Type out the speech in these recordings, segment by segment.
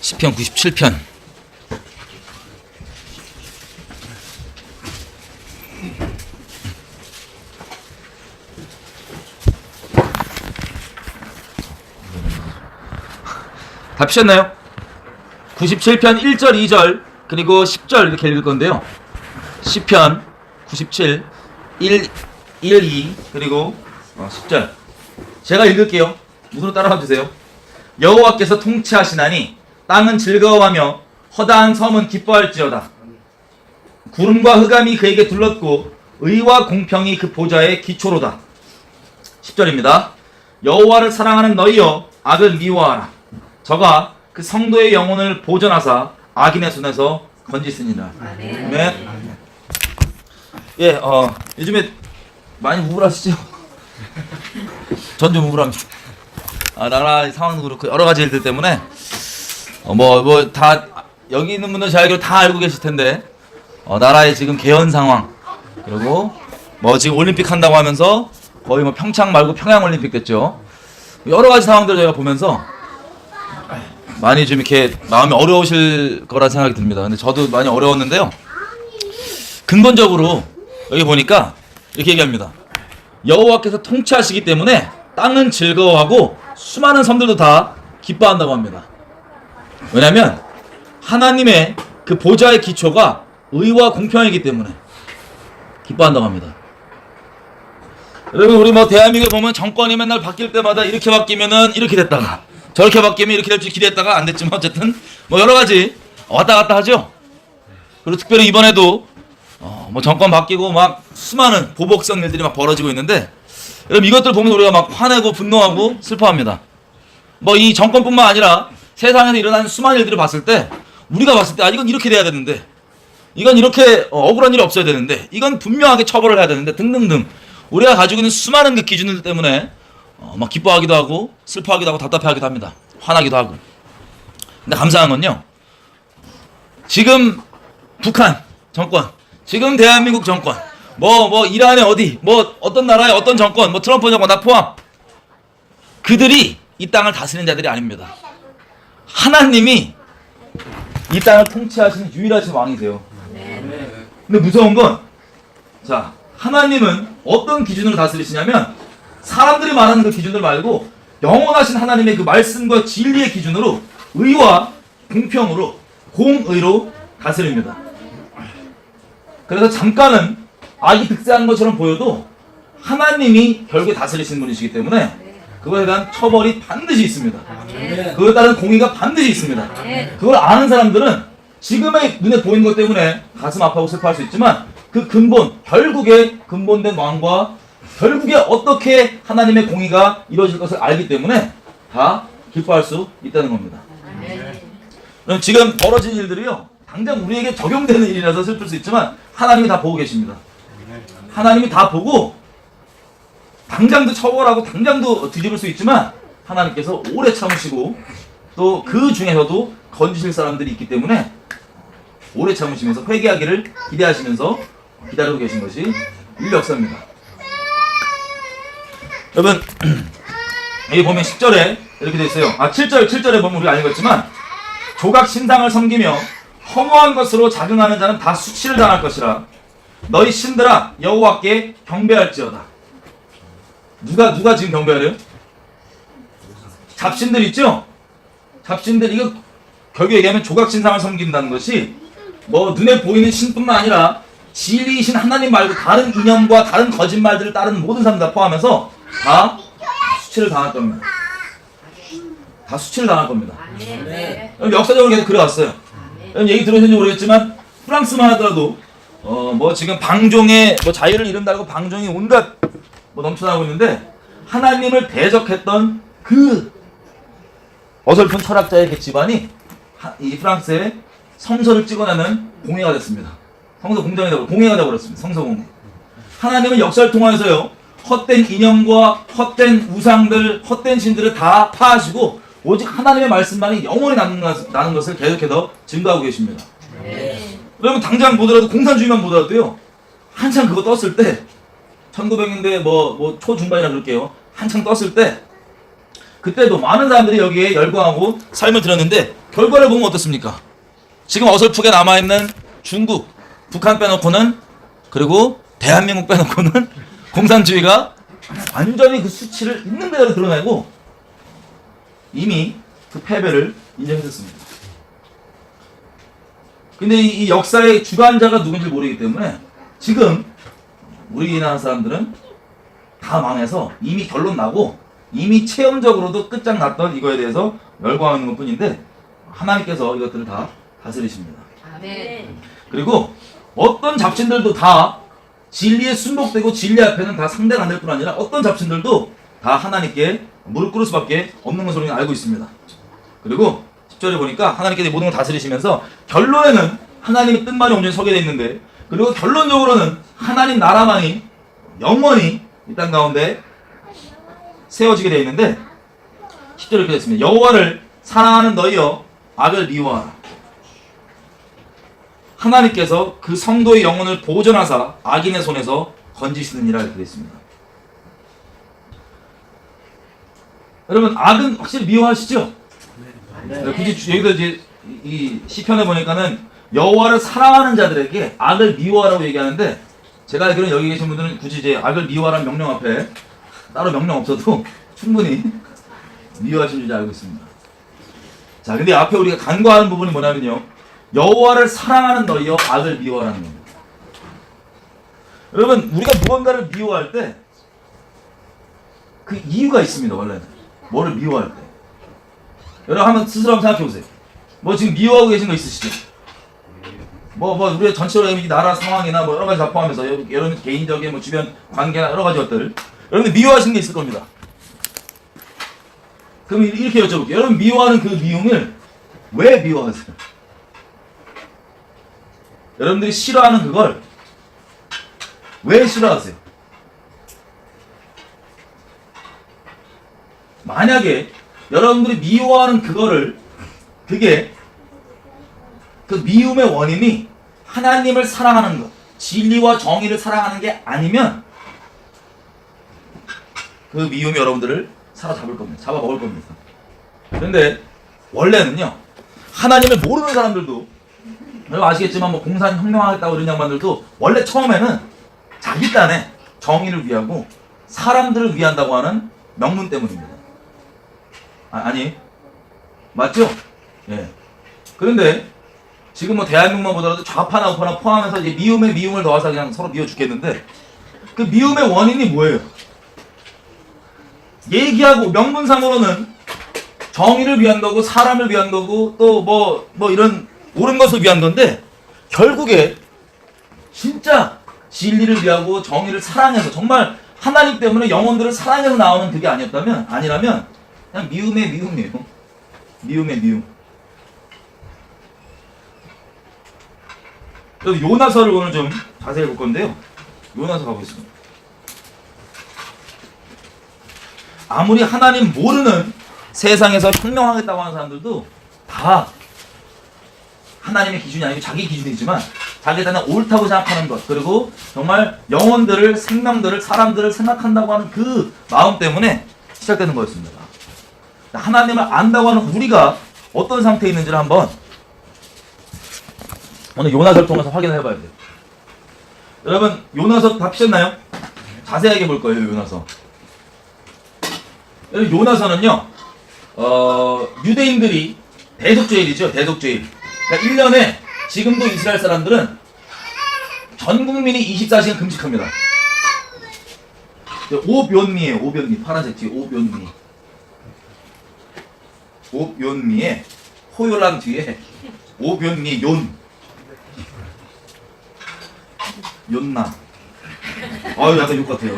시편 97편. 다 피셨나요? 97편 1절, 2절, 그리고 10절 이렇게 읽을 건데요. 시편 97, 1, 2, 그리고 10절. 제가 읽을게요. 눈으로 따라와 주세요. 여호와께서 통치하시나니 땅은 즐거워하며 허다한 섬은 기뻐할지어다. 구름과 흑암이 그에게 둘렀고 의와 공평이 그 보좌의 기초로다. 10절입니다. 여호와를 사랑하는 너희여 악을 미워하라. 저가 그 성도의 영혼을 보전하사 악인의 손에서 건지시니라. 아멘. 예, 요즘에 많이 우울하시죠? 전 좀 우울합니다. 나라 상황도 그렇고 여러 가지 일들 때문에 다 여기 있는 분들 잘 다 알고 계실 텐데 나라의 지금 개헌 상황, 그리고 지금 올림픽 한다고 하면서 거의 평창 말고 평양 올림픽 됐죠. 여러 가지 상황들을 저희가 보면서 많이 좀 이렇게 마음이 어려우실 거라 생각이 듭니다. 근데 저도 많이 어려웠는데요. 근본적으로 여기 보니까 이렇게 얘기합니다. 여호와께서 통치하시기 때문에 땅은 즐거워하고 수많은 섬들도 다 기뻐한다고 합니다. 왜냐하면 하나님의 그 보좌의 기초가 의와 공평이기 때문에 기뻐한다고 합니다. 여러분, 우리 대한민국에 보면 정권이 맨날 바뀔 때마다 이렇게 바뀌면은 이렇게 됐다가 저렇게 바뀌면 이렇게 될지 기대했다가 안 됐지만 어쨌든 여러 가지 왔다 갔다 하죠. 그리고 특별히 이번에도 정권 바뀌고 수많은 보복성 일들이 벌어지고 있는데, 여러분 이것들 보면 우리가 화내고 분노하고 슬퍼합니다. 이 정권뿐만 아니라 세상에서 일어나는 수많은 일들을 봤을 때 우리가 봤을 때 이건 이렇게 돼야 되는데, 이건 이렇게 억울한 일이 없어야 되는데, 이건 분명하게 처벌을 해야 되는데 등등등 우리가 가지고 있는 수많은 그 기준들 때문에 기뻐하기도 하고 슬퍼하기도 하고 답답해하기도 합니다. 화나기도 하고. 근데 감사한 건요, 지금 북한 정권, 지금 대한민국 정권, 이란의 어디, 어떤 나라의 어떤 정권, 트럼프 정권 다 포함, 그들이 이 땅을 다스리는 자들이 아닙니다. 하나님이 이 땅을 통치하시는 유일하신 왕이세요. 근데 무서운 건, 하나님은 어떤 기준으로 다스리시냐면 사람들이 말하는 그 기준들 말고 영원하신 하나님의 그 말씀과 진리의 기준으로 의와 공평으로, 공의로 다스립니다. 그래서 잠깐은 악이 득세하는 것처럼 보여도 하나님이 결국에 다스리시는 분이시기 때문에 그거에 대한 처벌이 반드시 있습니다. 그거에 따른 공의가 반드시 있습니다. 그걸 아는 사람들은 지금의 눈에 보이는 것 때문에 가슴 아파하고 슬퍼할 수 있지만 그 근본, 결국에 근본된 왕과 결국에 어떻게 하나님의 공의가 이루어질 것을 알기 때문에 다 기뻐할 수 있다는 겁니다. 그럼 지금 벌어진 일들이요, 당장 우리에게 적용되는 일이라서 슬플 수 있지만 하나님이 다 보고 계십니다. 하나님이 다 보고 당장도 처벌하고 당장도 뒤집을 수 있지만 하나님께서 오래 참으시고 또 그 중에서도 건지실 사람들이 있기 때문에 오래 참으시면서 회개하기를 기대하시면서 기다리고 계신 것이 인류 역사입니다. 여러분, 여기 보면 10절에 이렇게 되어 있어요. 7절에 보면 우리가 안 읽었지만, 조각 신상을 섬기며 허무한 것으로 자긍하는 자는 다 수치를 당할 것이라. 너희 신들아 여호와께 경배할지어다. 누가 지금 경배하래요? 잡신들 있죠? 잡신들, 이거 결국 얘기하면 조각 신상을 섬긴다는 것이 눈에 보이는 신뿐만 아니라 진리이신 하나님 말고 다른 이념과 다른 거짓말들을 따르는 모든 사람들 다 포함해서 다 수치를 당할 겁니다. 다 수치를 당할 겁니다. 역사적으로 계속 그래왔어요. 얘기 들으셨는지 모르겠지만 프랑스만 하더라도 지금 방종의 자유를 이름 달고 방종이 온갖 넘쳐나고 있는데, 하나님을 대적했던 그 어설픈 철학자의 그 집안이 이 프랑스의 성서를 찍어내는 공예가 됐습니다. 성서 공장이 되고 공예가 되어버렸습니다. 성서 공예. 하나님은 역사를 통하여서요, 헛된 이념과 헛된 우상들, 헛된 신들을 다 파하시고 오직 하나님의 말씀만이 영원히 남는 것을 계속해서 증거하고 계십니다. 여러분 당장 보더라도 공산주의만 보더라도요, 한창 그거 떴을 때 1900년대 초중반이라 그럴게요. 한창 떴을 때 그때도 많은 사람들이 여기에 열광하고 삶을 들었는데 결과를 보면 어떻습니까? 지금 어설프게 남아있는 중국, 북한 빼놓고는, 그리고 대한민국 빼놓고는 공산주의가 완전히 그 수치를 있는 그대로 드러내고 이미 그 패배를 인정했었습니다. 근데 이 역사의 주관자가 누군지 모르기 때문에 지금 우리나라 사람들은 다 망해서 이미 결론 나고 이미 체험적으로도 끝장났던 이거에 대해서 열광하는 것 뿐인데 하나님께서 이것들을 다 다스리십니다. 아멘. 그리고 어떤 잡신들도 다 진리에 순복되고 진리 앞에는 다 상대가 안 될 뿐 아니라 어떤 잡신들도 다 하나님께 무릎 꿇을 수밖에 없는 것을 우리는 알고 있습니다. 그리고 10절에 보니까 하나님께서 모든 걸 다스리시면서 결론에는 하나님의 뜻만이 온전히 서게 되어 있는데, 그리고 결론적으로는 하나님 나라만이 영원히 이 땅 가운데 세워지게 되어 있는데 10절에 이렇게 되어 있습니다. 여호와를 사랑하는 너희여 악을 미워하라. 하나님께서 그 성도의 영혼을 보존하사 악인의 손에서 건지시느니라 이렇게 되어 있습니다. 여러분 악은 확실히 미워하시죠? 네. 굳이 여기도 이제 이 시편에 보니까는 여호와를 사랑하는 자들에게 악을 미워하라고 얘기하는데, 제가 알기로는 여기 계신 분들은 굳이 이제 악을 미워하라는 명령 앞에 따로 명령 없어도 충분히 미워하시는 줄 알고 있습니다. 자, 근데 앞에 우리가 간과하는 부분이 뭐냐면요, 여호와를 사랑하는 너희여 악을 미워하라는 겁니다. 여러분, 우리가 무언가를 미워할 때 그 이유가 있습니다. 원래는 뭐를 미워할 때 여러분 한번 스스로 한번 생각해 보세요. 뭐 지금 미워하고 계신 거 있으시죠? 뭐 우리가 전체적으로 이 나라 상황이나 뭐 여러 가지 다 포함해서 여러분 개인적인 뭐 주변 관계나 여러 가지 것들 여러분들 미워하시는 게 있을 겁니다. 그럼 이렇게 여쭤볼게요. 여러분 미워하는 그 미움을 왜 미워하세요? 여러분들이 싫어하는 그걸 왜 싫어하세요? 만약에 여러분들이 미워하는 그거를, 그게 그 미움의 원인이 하나님을 사랑하는 것, 진리와 정의를 사랑하는 게 아니면 그 미움이 여러분들을 사로잡을 겁니다. 잡아먹을 겁니다. 그런데 원래는요, 하나님을 모르는 사람들도, 여러분 아시겠지만 뭐 공산혁명하겠다고 이런 양반들도 원래 처음에는 자기 딴에 정의를 위하고 사람들을 위한다고 하는 명분 때문입니다. 아니 맞죠? 예. 그런데 지금 뭐 대한민국만 보더라도 좌파나 우파나 포함해서 이제 미움에 미움을 더해서 그냥 서로 미워 죽겠는데, 그 미움의 원인이 뭐예요? 얘기하고 명분상으로는 정의를 위한 거고 사람을 위한 거고 또 뭐 이런 옳은 것을 위한 건데, 결국에 진짜 진리를 위하고 정의를 사랑해서 정말 하나님 때문에 영혼들을 사랑해서 나오는 그게 아니라면 그냥 미움의 미움이에요. 미움의 미움. 그래서 요나서를 오늘 좀 자세히 볼 건데요. 요나서 가보겠습니다. 아무리 하나님 모르는 세상에서 혁명하겠다고 하는 사람들도 다 하나님의 기준이 아니고 자기 기준이지만 자기 딴에 옳다고 생각하는 것, 그리고 정말 영혼들을, 생명들을, 사람들을 생각한다고 하는 그 마음 때문에 시작되는 거였습니다. 하나님을 안다고 하는 우리가 어떤 상태에 있는지를 한번 오늘 요나서를 통해서 확인을 해봐야 돼요. 여러분 요나서 다 피셨나요? 자세하게 볼 거예요. 요나서. 여러분 요나서는요, 유대인들이 대속죄일이죠. 대속죄일. 그러니까 1년에 지금도 이스라엘 사람들은 전 국민이 24시간 금식합니다. 오변미예요. 오변미. 파란색 뒤에 오변미. 오변미에 호요란 뒤에 오변미 요나. 아유 약간 욕 같아요.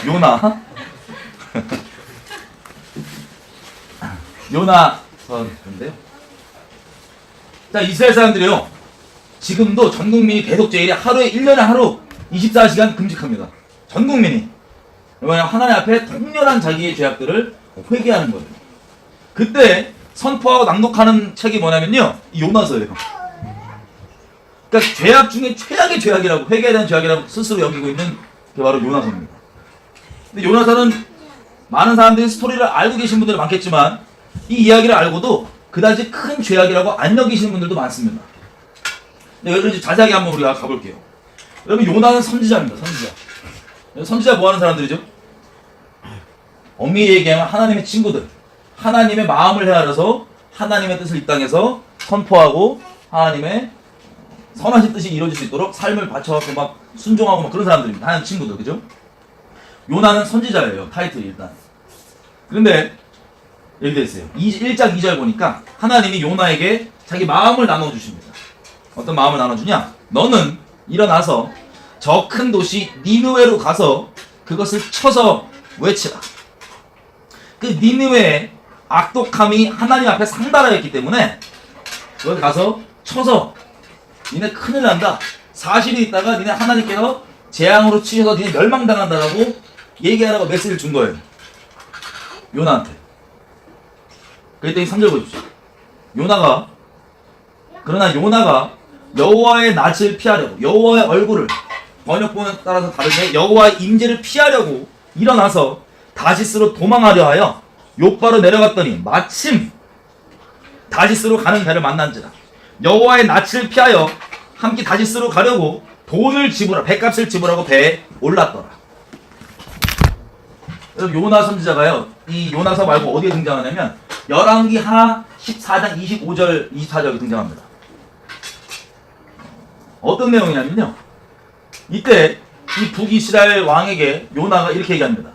요나. 요나서인데요. 자, 이스라엘 사람들이요, 지금도 전 국민이 대속죄일에 하루에 1년에 하루 24시간 금식합니다. 전 국민이. 왜냐하면 하나님 앞에 통렬한 자기의 죄악들을 회개하는 거예요. 그때 선포하고 낭독하는 책이 뭐냐면요, 이 요나서예요. 그러니까 죄악 중에 최악의 죄악이라고, 회개에 대한 죄악이라고 스스로 여기고 있는 게 바로 요나서입니다. 근데 요나서는 많은 사람들이 스토리를 알고 계신 분들이 많겠지만 이 이야기를 알고도 그다지 큰 죄악이라고 안 여기시는 분들도 많습니다. 네, 여러분 이제 자세하게 한번 우리가 가볼게요. 여러분 요나는 선지자입니다. 선지자. 선지자 뭐 하는 사람들이죠? 엄밀히 얘기하면 하나님의 친구들. 하나님의 마음을 헤아려서 하나님의 뜻을 이 땅에서 선포하고 하나님의 선하신 뜻이 이루어질 수 있도록 삶을 바쳐갖고 막 순종하고 막 그런 사람들입니다. 하나님 친구들, 그죠? 요나는 선지자예요. 타이틀이 일단. 그런데 여기 되어 있어요. 1장 2절 보니까 하나님이 요나에게 자기 마음을 나눠주십니다. 어떤 마음을 나눠주냐? 너는 일어나서 저 큰 도시 니느웨로 가서 그것을 쳐서 외치라. 그 니느웨의 악독함이 하나님 앞에 상달하였기 때문에 거기 가서 쳐서 니네 큰일 난다. 40일 있다가 니네 하나님께서 재앙으로 치셔서 니네 멸망당한다라고 얘기하라고 메시지를 준 거예요. 요나한테. 그랬더니 3절 보십시오. 그러나 요나가 여호와의 낯을 피하려고, 여호와의 얼굴을, 번역본에 따라서 다른데 여호와의 임재를 피하려고 일어나서 다시스로 도망하려 하여 욥바로 내려갔더니 마침 다시스로 가는 배를 만난지라. 여호와의 낯을 피하여 함께 다시스로 가려고 돈을 지불하, 배값을 지불하고 배에 올랐더라. 요나 선지자가요, 이 요나서 말고 어디에 등장하냐면 열왕기하 14장 25절 24절에 등장합니다. 어떤 내용이냐면요, 이때 이 북이스라엘 왕에게 요나가 이렇게 얘기합니다.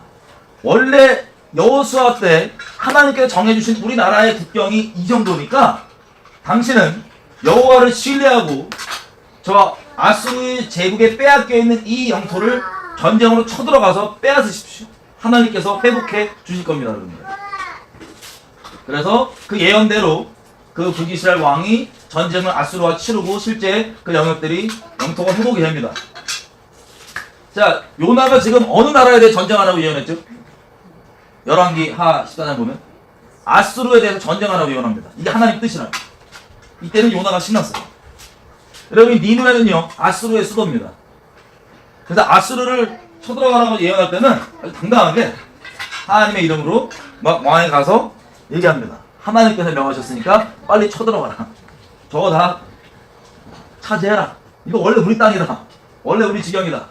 원래 여호수아 때 하나님께서 정해주신 우리나라의 국경이 이 정도니까 당신은 여호와를 신뢰하고 저 아수르 제국에 빼앗겨 있는 이 영토를 전쟁으로 쳐들어가서 빼앗으십시오. 하나님께서 회복해 주실 겁니다. 그래서 그 예언대로 그 북이스라엘 왕이 전쟁을 아수르와 치르고 실제 그 영역들이 영토가 회복이 됩니다. 자, 요나가 지금 어느 나라에 대해 전쟁하라고 예언했죠? 열왕기하 14장 보면 아수르에 대해서 전쟁하라고 예언합니다. 이게 하나님 뜻이라고. 이때는 요나가 신났어요. 여러분, 니느웨는요 아수르의 수도입니다. 그래서 아수르를 쳐들어가라고 예언할 때는 아주 당당하게 하나님의 이름으로 막 왕에 가서 얘기합니다. 하나님께서 명하셨으니까 빨리 쳐들어가라. 저거 다 차지해라. 이거 원래 우리 땅이다. 원래 우리 지경이다.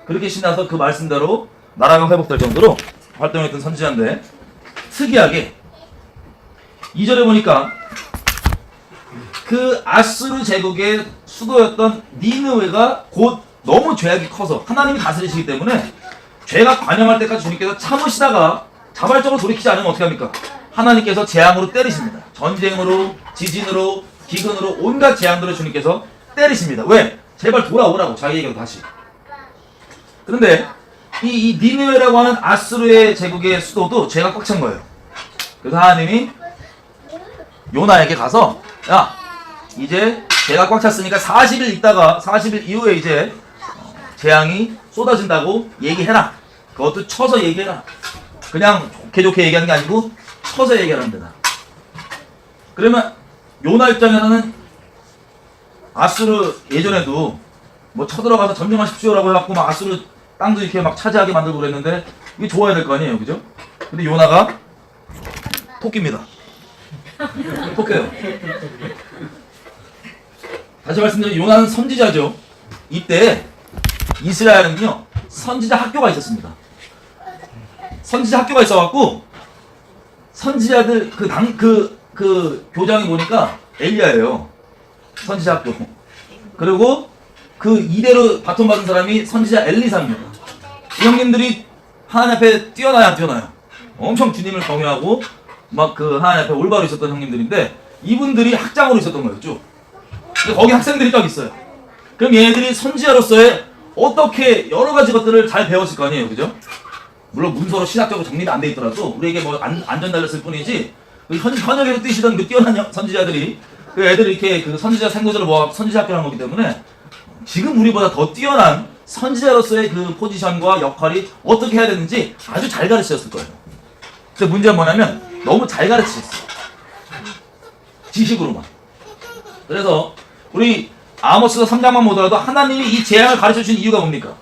그렇게 신나서 그 말씀대로 나라가 회복될 정도로 활동했던 선지자인데, 특이하게 2절에 보니까 그 아수르 제국의 수도였던 니느웨가 곧 너무 죄악이 커서 하나님이 다스리시기 때문에 죄가 관영할 때까지 주님께서 참으시다가 자발적으로 돌이키지 않으면 어떻게 합니까? 하나님께서 재앙으로 때리십니다. 전쟁으로, 지진으로, 기근으로 온갖 재앙들을 주님께서 때리십니다. 왜? 제발 돌아오라고, 자기에게로 다시. 그런데 이 니느웨라고 하는 아수르의 제국의 수도도 죄가 꽉 찬 거예요. 그래서 하나님이 요나에게 가서, 야, 이제 죄가 꽉 찼으니까 40일 있다가 40일 이후에 이제 재앙이 쏟아진다고 얘기해라. 그것도 쳐서 얘기해라. 그냥 좋게 얘기하는 게 아니고 쳐서 얘기하는 데다. 그러면 요나 입장에서는 아수르 예전에도 뭐 쳐들어가서 점령하십시오라고 해갖고 막 아수르 땅도 이렇게 막 차지하게 만들고 그랬는데 이게 좋아야 될 거 아니에요, 그죠? 근데 요나가 토끼입니다. 토끼예요. 다시 말씀드리면 요나는 선지자죠. 이때 이스라엘은요 선지자 학교가 있었습니다. 선지자 학교가 있어갖고 선지자들 그 교장이 보니까 엘리야예요. 선지자 학교. 그리고 그 이대로 바톤 받은 사람이 선지자 엘리사입니다. 이 형님들이 하나님 앞에 뛰어나야 안 뛰어나요? 엄청 주님을 경외하고 막 그 하나님 앞에 올바로 있었던 형님들인데 이분들이 학장으로 있었던 거예요, 쭉. 근데 거기 학생들이 딱 있어요. 그럼 얘네들이 선지자로서의 어떻게 여러 가지 것들을 잘 배웠을 거 아니에요, 그죠? 물론 문서로 신학적으로 정리가 안 돼 있더라도 우리에게 뭐 안전 달렸을 뿐이지 현역에서 뛰시던 그 뛰어난 선지자들이 그 애들이 이렇게 그 선지자 생도자를 모아 선지자 학교를 한 거기 때문에 지금 우리보다 더 뛰어난 선지자로서의 그 포지션과 역할이 어떻게 해야 되는지 아주 잘 가르치셨을 거예요. 근데 문제는 뭐냐면 너무 잘 가르치셨어요. 지식으로만. 그래서 우리 아모스 3장만 보더라도 하나님이 이 재앙을 가르쳐 주신 이유가 뭡니까?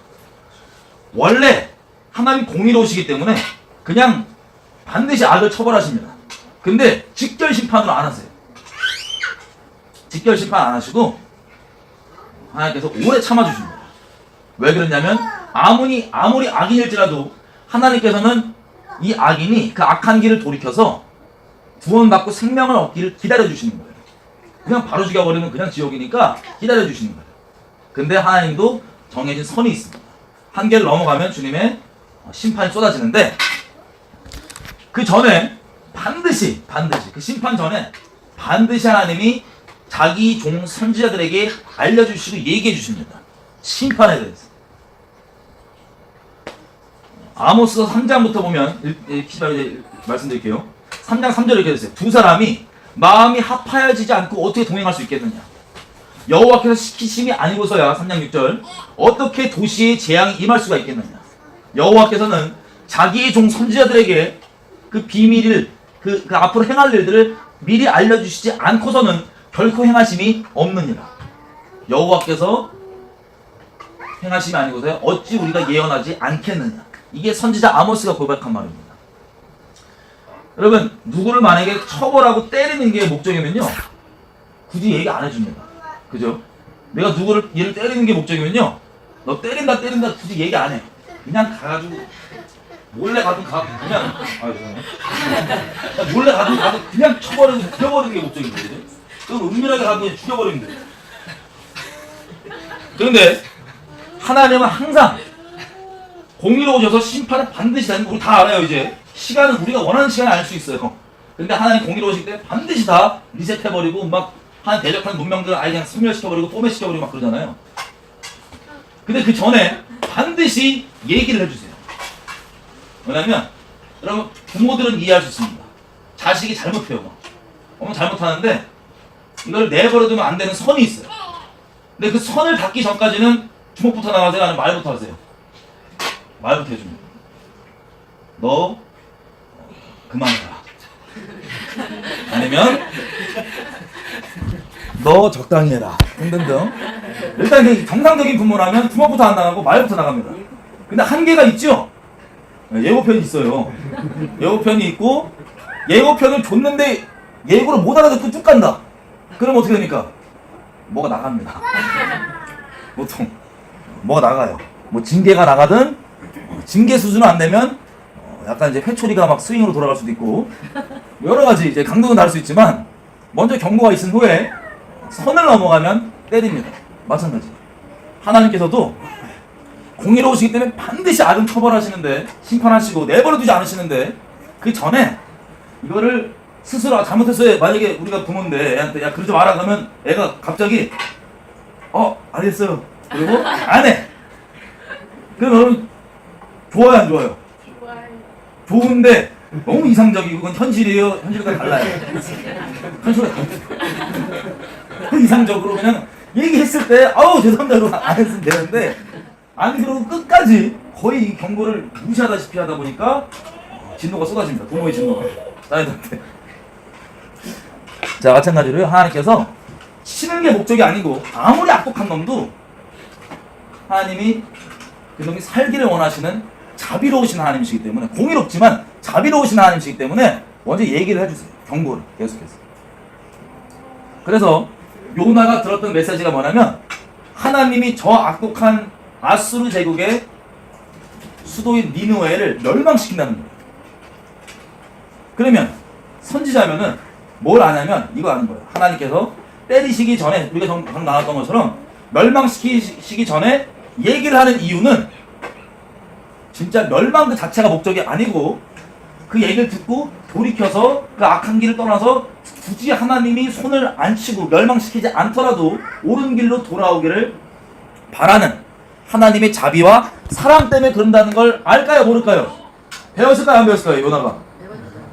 원래 하나님 공의로우시기 때문에 그냥 반드시 악을 처벌하십니다. 근데 직결 심판으로 안 하세요. 직결 심판 안 하시고 하나님께서 오래 참아주십니다. 왜 그러냐면 아무리 악인일지라도 하나님께서는 이 악인이 그 악한 길을 돌이켜서 구원받고 생명을 얻기를 기다려주시는 거예요. 그냥 바로 죽여버리면 그냥 지옥이니까 기다려주시는 거예요. 근데 하나님도 정해진 선이 있습니다. 한계를 넘어가면 주님의 심판이 쏟아지는데 그 전에 반드시 그 심판 전에 반드시 하나님이 자기 종 선지자들에게 알려주시고 얘기해 주십니다. 심판에 대해서. 아모스 3장부터 보면 말씀드릴게요. 3장 3절에 이렇게 됐어요. 두 사람이 마음이 합하여지지 않고 어떻게 동행할 수 있겠느냐. 여호와께서 시키심이 아니고서야 3장 6절 어떻게 도시에 재앙이 임할 수가 있겠느냐. 여호와께서는 자기의 종 선지자들에게 그 비밀을 그 앞으로 행할 일들을 미리 알려주시지 않고서는 결코 행하심이 없느니라. 여호와께서 행하심이 아니고서야 어찌 우리가 예언하지 않겠느냐. 이게 선지자 아모스가 고백한 말입니다. 여러분 누구를 만약에 처벌하고 때리는 게 목적이면요 굳이 얘기 안 해줍니다. 그죠? 내가 누구를 얘를 때리는 게 목적이면요 너 때린다 굳이 얘기 안 해. 그냥 가가지고 몰래 가든 그냥 몰래 가든 그냥 쳐버리고 죽여버리는 게 목적인 거죠. 그럼 은밀하게 가든 그냥 죽여버리면 돼요. 그런데 하나님은 항상 공의로우셔서 심판을 반드시 하는 거 우리 다 알아요. 이제 시간은 우리가 원하는 시간에 알 수 있어요. 근데 하나님 공의로우시기 때문에 반드시 다 리셋해버리고 막 한 대적한 문명들을 아예 그냥 소멸시켜버리고 포맷시켜버리고 막 그러잖아요. 근데 그 전에 반드시 얘기를 해주세요. 왜냐면 여러분 부모들은 이해할 수 있습니다. 자식이 잘못해요. 엄마 잘못하는데 이걸 내버려두면 안 되는 선이 있어요. 근데 그 선을 닿기 전까지는 주먹부터 나가세요? 아니면 말부터 하세요? 말부터 해줍니다. 너 그만해라. 아니면 너 적당히 해라. 등등등. 일단 정상적인 부모라면 주먹부터 안 나가고 말부터 나갑니다. 근데 한계가 있죠? 예고편이 있어요. 예고편이 있고 예고편을 줬는데 예고를 못 알아듣고 쭉 간다. 그럼 어떻게 됩니까? 뭐가 나갑니다. 보통 뭐가 나가요. 뭐 징계가 나가든 징계 수준은 안 되면 약간 이제 회초리가 막 스윙으로 돌아갈 수도 있고 여러 가지 이제 강도는 다를 수 있지만 먼저 경고가 있은 후에 선을 넘어가면 때립니다. 마찬가지. 하나님께서도 공의로우시기 때문에 반드시 악은 처벌하시는데 심판하시고 내버려두지 않으시는데 그 전에 이거를 스스로 잘못했어요. 만약에 우리가 부모인데 애한테 야 그러지 마라 그러면 애가 갑자기 알겠어요. 그리고 안 해. 그럼 여러분 좋아요 안 좋아요? 좋은데 너무 이상적이고 그건 현실이에요. 현실과 달라요. 현실과 달라요. 그 이상적으로 그냥 얘기했을 때 죄송합니다 이러고 안 했으면 되는데 안 그러고 끝까지 거의 이 경고를 무시하다시피 하다 보니까 진노가 쏟아집니다. 부모의 진노가 딸한테. 자 마찬가지로요. 하나님께서 치는 게 목적이 아니고 아무리 악독한 놈도 하나님이 그 놈이 살기를 원하시는 자비로우신 하나님이시기 때문에 공의롭지만 자비로우신 하나님이시기 때문에 먼저 얘기를 해주세요. 경고를 계속해서. 그래서 요나가 들었던 메시지가 뭐냐면 하나님이 저 악독한 아수르 제국의 수도인 니느웨를 멸망시킨다는 거예요. 그러면 선지자면은 뭘 아냐면 이거 아는 거예요. 하나님께서 때리시기 전에 우리가 방금 나왔던 것처럼 멸망시키시기 전에 얘기를 하는 이유는 진짜 멸망 그 자체가 목적이 아니고 그 얘기를 듣고 돌이켜서 그 악한 길을 떠나서 굳이 하나님이 손을 안 치고 멸망시키지 않더라도 옳은 길로 돌아오기를 바라는 하나님의 자비와 사랑 때문에 그런다는 걸 알까요 모를까요? 배웠을까요 안 배웠을까요 요나가?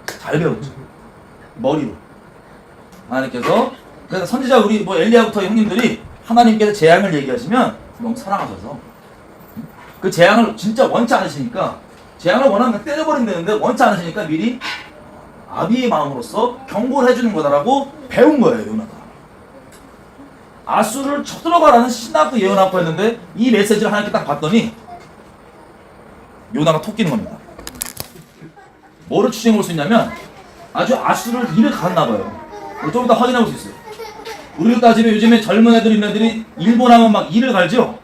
잘 배웠죠. 머리로. 하나님께서 그래서 선지자 우리 엘리야부터 형님들이 하나님께서 재앙을 얘기하시면 너무 사랑하셔서 그 재앙을 진짜 원치 않으시니까 재앙을 원하면 때려버린다는데 원치 않으시니까 미리 아비의 마음으로써 경고를 해주는 거다라고 배운 거예요 요나가. 아수르를 쳐들어가라는 신학도 예언하고 했는데 이 메시지를 하나님께 딱 봤더니 요나가 토끼는 겁니다. 뭐를 추정해 볼 수 있냐면 아주 아수를 이를 갔나 봐요. 좀 이따 확인해 볼 수 있어요. 우리로 따지면 요즘에 젊은 애들 있는 애들이 일본 하면 막 이를 갈죠?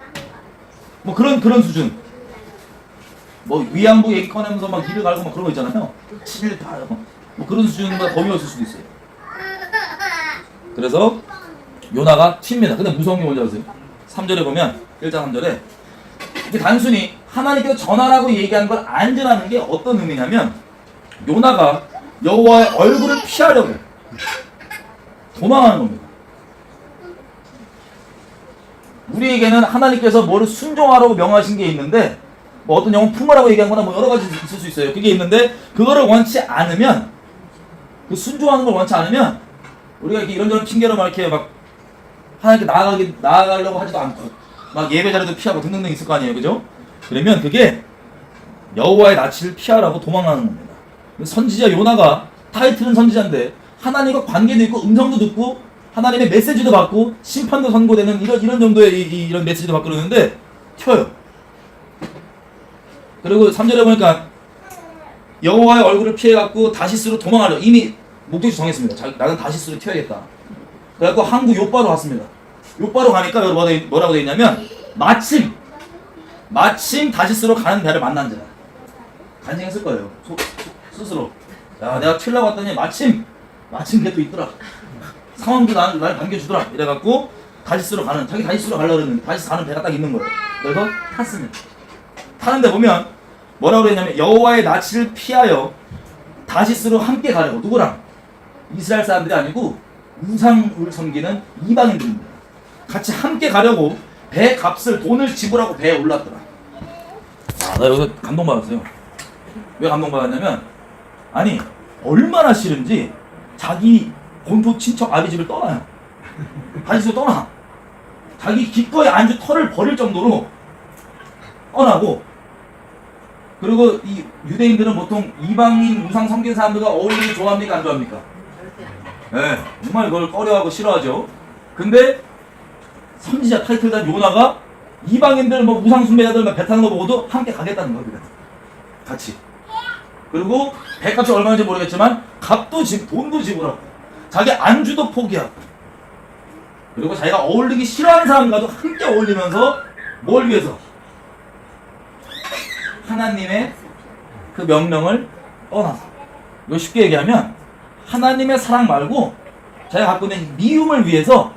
뭐 그런 수준. 뭐 위안부 얘기 꺼내면서 막 이를 갈고 막 그런 거 있잖아요. 7, 8, 뭐 그런 수준보다 더 위였을 수도 있어요. 그래서 요나가 튑니다. 근데 무서운 게 뭔지 아세요? 3절에 보면 1장 3절에 이게 단순히 하나님께서 전하라고 얘기한 걸 안전하는 게 어떤 의미냐면 요나가 여호와의 얼굴을 피하려고 도망하는 겁니다. 우리에게는 하나님께서 뭐를 순종하라고 명하신 게 있는데 뭐 어떤 영혼 품으라고 얘기한 거나 뭐 여러 가지 있을 수 있어요. 그게 있는데 그거를 원치 않으면 그 순종하는 걸 원치 않으면 우리가 이렇게 이런저런 핑계로 막 이렇게 막 하나님께 나아가려고 하지도 않고 막 예배 자리도 피하고 등등등 있을 거 아니에요. 그죠? 그러면 그게 여호와의 낯을 피하라고 도망가는 겁니다. 선지자 요나가 타이틀은 선지자인데 하나님과 관계도 있고 음성도 듣고 하나님의 메시지도 받고 심판도 선고되는 이런 정도의 이런 메시지도 받고 그러는데 튀어요. 그리고 3절에 보니까 여호와의 얼굴을 피해갖고 다시스로 도망하려 이미 목적지 정했습니다. 나는 다시스로 튀어야겠다. 그래갖고 항구 요바로 갔습니다. 요바로 가니까 여기 뭐라고 되어 있냐면 마침 다시스로 가는 배를 만난 자라. 간증했을 거예요. 스스로. 야, 내가 튀려고 왔더니 마침 걔 또 있더라. 상황도 날 반겨주더라. 이래갖고 다시스로 자기 다시스로 가려고 그랬는데 다시스 가는 배가 딱 있는 거예요. 그래서 탔습니다. 타는데 보면 뭐라고 그랬냐면 여호와의 낯을 피하여 다시스로 함께 가려고. 누구랑? 이스라엘 사람들이 아니고 우상을 섬기는 이방인들입니다. 같이 함께 가려고 배 값을 돈을 지불하고 배에 올랐더라. 나 여기서 감동받았어요. 왜 감동받았냐면 아니 얼마나 싫은지 자기 본토 친척 아비 집을 떠나요. 다시스로 떠나. 자기 기꺼이 안주 털을 버릴 정도로 떠나고 그리고 이 유대인들은 보통 이방인 우상 섬기는 사람들과 어울리기 좋아합니까 안 좋아합니까? 네, 정말 그걸 꺼려하고 싫어하죠. 근데 선지자 타이틀단 요나가 이방인들 뭐 우상 숭배자들 배 타는 거 보고도 함께 가겠다는 겁니다. 같이. 그리고 배값이 얼마인지 모르겠지만 돈도 지불하고 자기 안주도 포기하고 그리고 자기가 어울리기 싫어하는 사람과도 함께 어울리면서 뭘 위해서? 하나님의 그 명령을 떠나서. 이거 쉽게 얘기하면 하나님의 사랑 말고 자기가 갖고 있는 미움을 위해서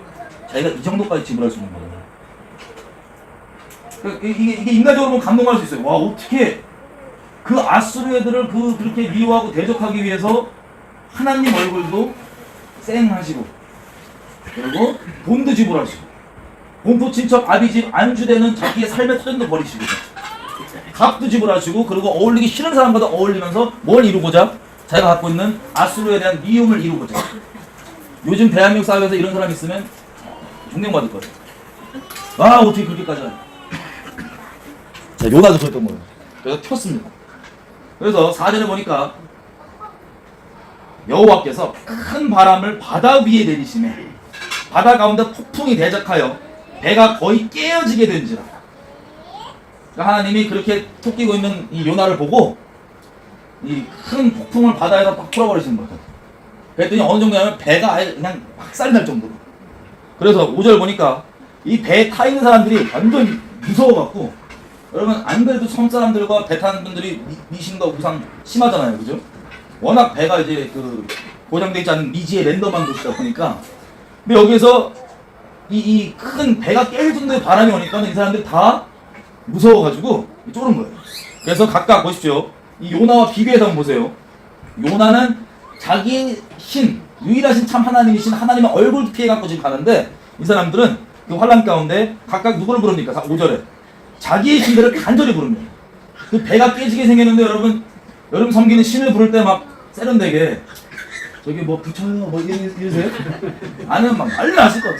자기가 이 정도까지 지불할 수 있는 거예요. 이게 인간적으로 보면 감동할 수 있어요. 와, 어떻게 그 아수르 애들을 그렇게 미워하고 대적하기 위해서 하나님 얼굴도 쌩하시고 그리고 돈도 지불하시고 본토 친척 아비집 안주되는 자기의 삶의 터전도 버리시고 값도 지불하시고 그리고 어울리기 싫은 사람과도 어울리면서 뭘 이루고자? 자기가 갖고 있는 아수르에 대한 미움을 이루고자. 요즘 대한민국 사회에서 이런 사람이 있으면 존경받을 거예요. 아, 어떻게 그렇게까지 하냐. 자, 요나도 그랬던 거예요. 그래서 튀었습니다. 그래서 4절에 보니까 여호와께서 큰 바람을 바다 위에 내리시매 바다 가운데 폭풍이 대적하여 배가 거의 깨어지게 된지라. 그러니까 하나님이 그렇게 토끼고 있는 이 요나를 보고 이 큰 폭풍을 바다에다 딱 풀어버리시는 거예요. 그랬더니 어느 정도냐면 배가 아예 그냥 박살이 날 정도로. 그래서 5절 보니까 이 배에 타 있는 사람들이 완전 무서워갖고 여러분 안 그래도 섬 사람들과 배 타는 분들이 미신과 우상 심하잖아요. 그죠? 워낙 배가 이제 그 고장되어 있지 않은 미지의 랜덤한 곳이다 보니까 근데 여기에서 이 큰 배가 깰 정도의 바람이 오니까 이 사람들이 다 무서워가지고 쫄은 거예요. 그래서 각각 보십시오. 이 요나와 비교해서 한번 보세요. 요나는 자기 유일하신 참 하나님이신 하나님의 얼굴 피해갖고 지금 가는데 이 사람들은 그 환란 가운데 각각 누구를 부릅니까? 5절에 자기의 신들을 간절히 부릅니다. 그 배가 깨지게 생겼는데 여러분 섬기는 신을 부를 때 막 세련되게 저기 뭐 부처요 뭐 이러세요? 아니면 막 난리 났을 거예요.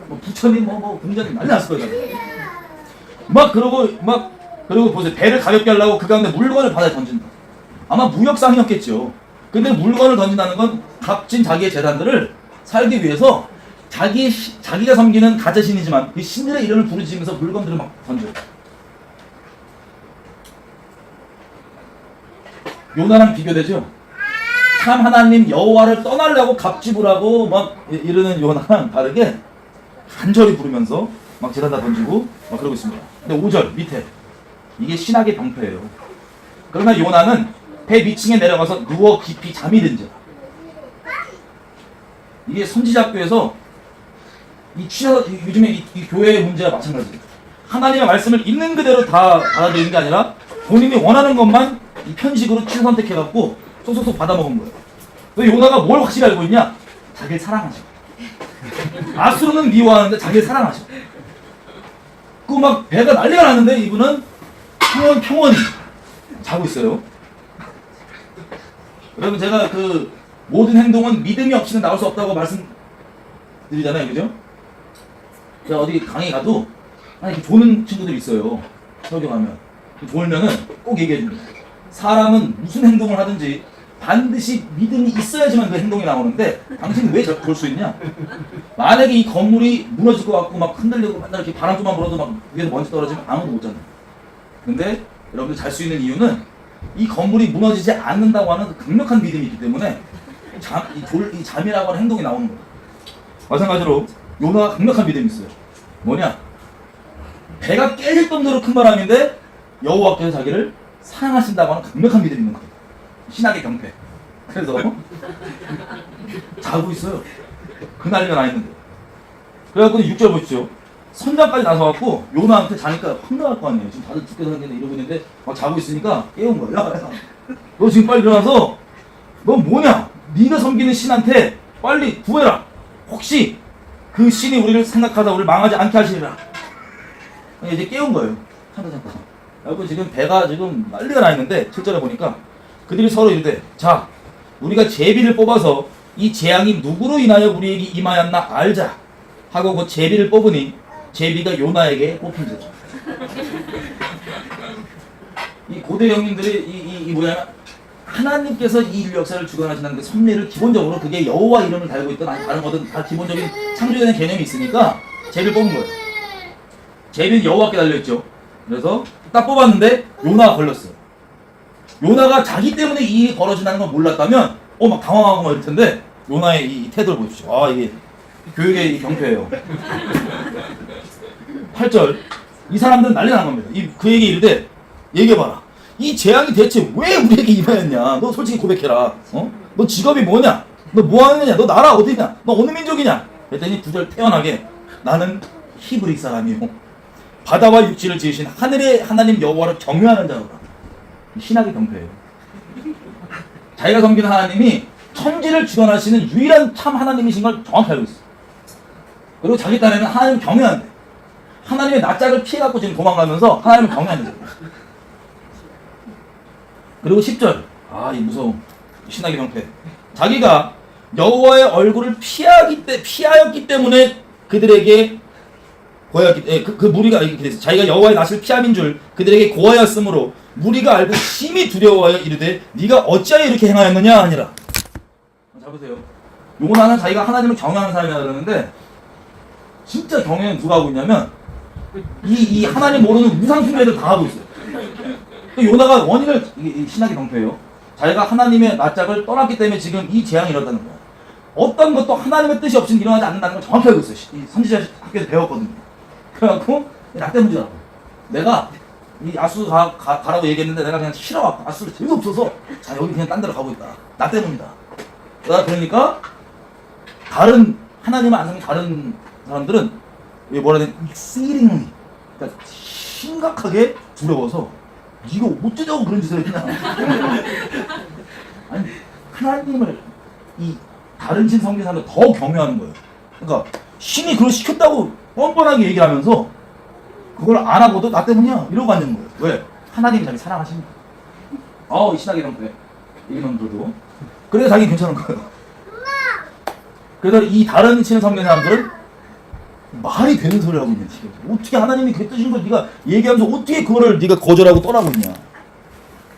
뭐 부처님 뭐 공자님 난리 났을 거예요. 그리고 보세요. 배를 가볍게 하려고 그 가운데 물건을 바다에 던진다. 아마 무역상이었겠죠. 근데 물건을 던진다는 건 값진 자기의 재산들을 살기 위해서 자기가 섬기는 가짜신이지만 그 신들의 이름을 부르짖으면서 물건들을 막 던져요. 요나랑 비교되죠? 참 하나님 여호와를 떠나려고 갑집을 하고 막 이러는 요나랑 다르게 간절히 부르면서 막 제단다 던지고 막 그러고 있습니다. 근데 5절 밑에 이게 신학의 병폐예요. 그러나 요나는 배 밑층에 내려가서 누워 깊이 잠이 든지라. 이게 선지자학교에서 요즘에 이 교회의 문제와 마찬가지예요. 하나님의 말씀을 있는 그대로 다 받아들이는 게 아니라 본인이 원하는 것만 이 편식으로 취사 선택해갖고 쏙쏙쏙 받아먹은 거예요. 그래서 요나가 뭘 확실히 알고 있냐? 자기를 사랑하셔. 아수르는 미워하는데 자기를 사랑하셔. 그 막 배가 난리가 났는데 이분은 평온히 자고 있어요. 여러분 제가 그 모든 행동은 믿음이 없이는 나올 수 없다고 말씀드리잖아요, 그죠? 제가 어디 강의 가도 이렇게 조는 친구들이 있어요. 설교하면 졸면은 꼭 얘기해줍니다. 사람은 무슨 행동을 하든지 반드시 믿음이 있어야지만 그 행동이 나오는데 당신이 왜 볼 수 있냐? 만약에 이 건물이 무너질 것 같고 막 흔들리고 맨날 이렇게 바람 좀만 불어도 막 위에서 먼지 떨어지면 아무도 못 자요. 근데 여러분들 잘 수 있는 이유는 이 건물이 무너지지 않는다고 하는 그 강력한 믿음이 있기 때문에 이 잠이라고 하는 행동이 나오는 거예요. 마찬가지로 요나가 강력한 믿음이 있어요. 뭐냐? 배가 깨질 정도로 큰 바람인데 여호와께서 자기를 사랑하신다고 하는 강력한 믿음이 있는 거예요. 신학의 경패. 그래서 자고 있어요. 그 난리가 나 있는데. 그래갖고 6절 보십시오. 선장까지 나서갖고 요나한테 자니까 확 나갈 거 아니에요. 지금 다들 죽게 생겼는데 이러고 있는데 막 자고 있으니까 깨운 거야. 야, 너 지금 빨리 일어나서 너 뭐냐? 네가 섬기는 신한테 빨리 구해라. 혹시 그 신이 우리를 생각하다 우리를 망하지 않게 하시리라. 이제 깨운 거예요. 잠깐. 그래갖고 지금 배가 지금 난리가 나 있는데 7절에 보니까 그들이 서로 이르되 자 우리가 제비를 뽑아서 이 재앙이 누구로 인하여 우리에게 임하였나 알자 하고 그 제비를 뽑으니 제비가 요나에게 뽑힌지라. 이 고대 형님들이 이 뭐냐면 하나님께서 이 인류 역사를 주관하시는 그 섭리를 기본적으로 그게 여호와 이름을 달고 있든 아니 다른 거든 다 기본적인 창조에 대한 개념이 있으니까 제비를 뽑은 거예요. 제비는 여호와께 달려있죠. 그래서 딱 뽑았는데 요나가 걸렸어요. 요나가 자기 때문에 이 일이 벌어진다는 걸 몰랐다면 막 당황하고 막 이럴 텐데 요나의 이 태도를 보십시오. 이게 교육의 경패예요. 8절 이 사람들은 난리 난 겁니다. 그에게 이르되 얘기해봐라. 이 재앙이 대체 왜 우리에게 임하였냐? 너 솔직히 고백해라. 너 직업이 뭐냐? 너 뭐하느냐? 너 나라 어디냐? 너 어느 민족이냐? 그랬더니 9절 태연하게 나는 히브리 사람이요 바다와 육지를 지으신 하늘의 하나님 여호와를 경외하는 자로다. 신학의 경패예요. 자기가 섬기는 하나님이 천지를 주관하시는 유일한 참 하나님이신 걸 정확히 알고 있어. 그리고 자기 딴에는 하나님을 경외한대. 하나님의 낯짝을 피해갖고 지금 도망가면서 하나님을 경외하는 거예요. 그리고 10절 이 무서움 신학의 경패. 자기가 여호와의 얼굴을 피하였기 때문에 그들에게 고하였기 그 무리가 그래서 자기가 여호와의 낯을 피함인 줄 그들에게 고하였으므로 무리가 알고 심히 두려워하여 이르되 네가 어찌하여 이렇게 행하였느냐 하니라. 자 보세요. 요나는 자기가 하나님을 경외하는 사람이라 그러는데 진짜 경외는 누가 하고 있냐면 이 하나님 모르는 우상 숭배를 다 하고 있어요. 요나가 원인을 신학의 경패예요. 자기가 하나님의 낯짝을 떠났기 때문에 지금 이 재앙이 일어났다는 거야. 어떤 것도 하나님의 뜻이 없이는 일어나지 않는다는 걸 정확히 알고 있어요. 이 선지자 학교에서 배웠거든요. 그래갖고 나 때문이더라고. 내가 이 아수 가라고 얘기했는데 내가 그냥 싫어갖고 아수를 재미없어서 자 여기 그냥 딴 데로 가고 있다. 나 때문이다. 그러니까 다른 하나님을 안 섬기는 다른 사람들은 뭐라 해야 되나 exceedingly 그러니까 심각하게 두려워서 네가 어쩌자고 그런 짓을 했냐. 아니 하나님을 이 다른 신 섬기는 사람들 더 경외하는 거예요. 그러니까 신이 그걸 시켰다고 뻔뻔하게 얘기를 하면서 그걸 안 하고도 나 때문이야 이러고 앉는 거예요. 왜? 하나님이 자기 사랑하십니다. 이 신학의 경패 이놈들도 그래서 자기 괜찮은 거예요. 그래서 이 다른 신을 섬기는 사람들은 말이 되는 소리를 하고 있는 거예요. 어떻게 하나님이 그 뜻인 걸 네가 얘기하면서 어떻게 그거를 네가 거절하고 떠나고 있냐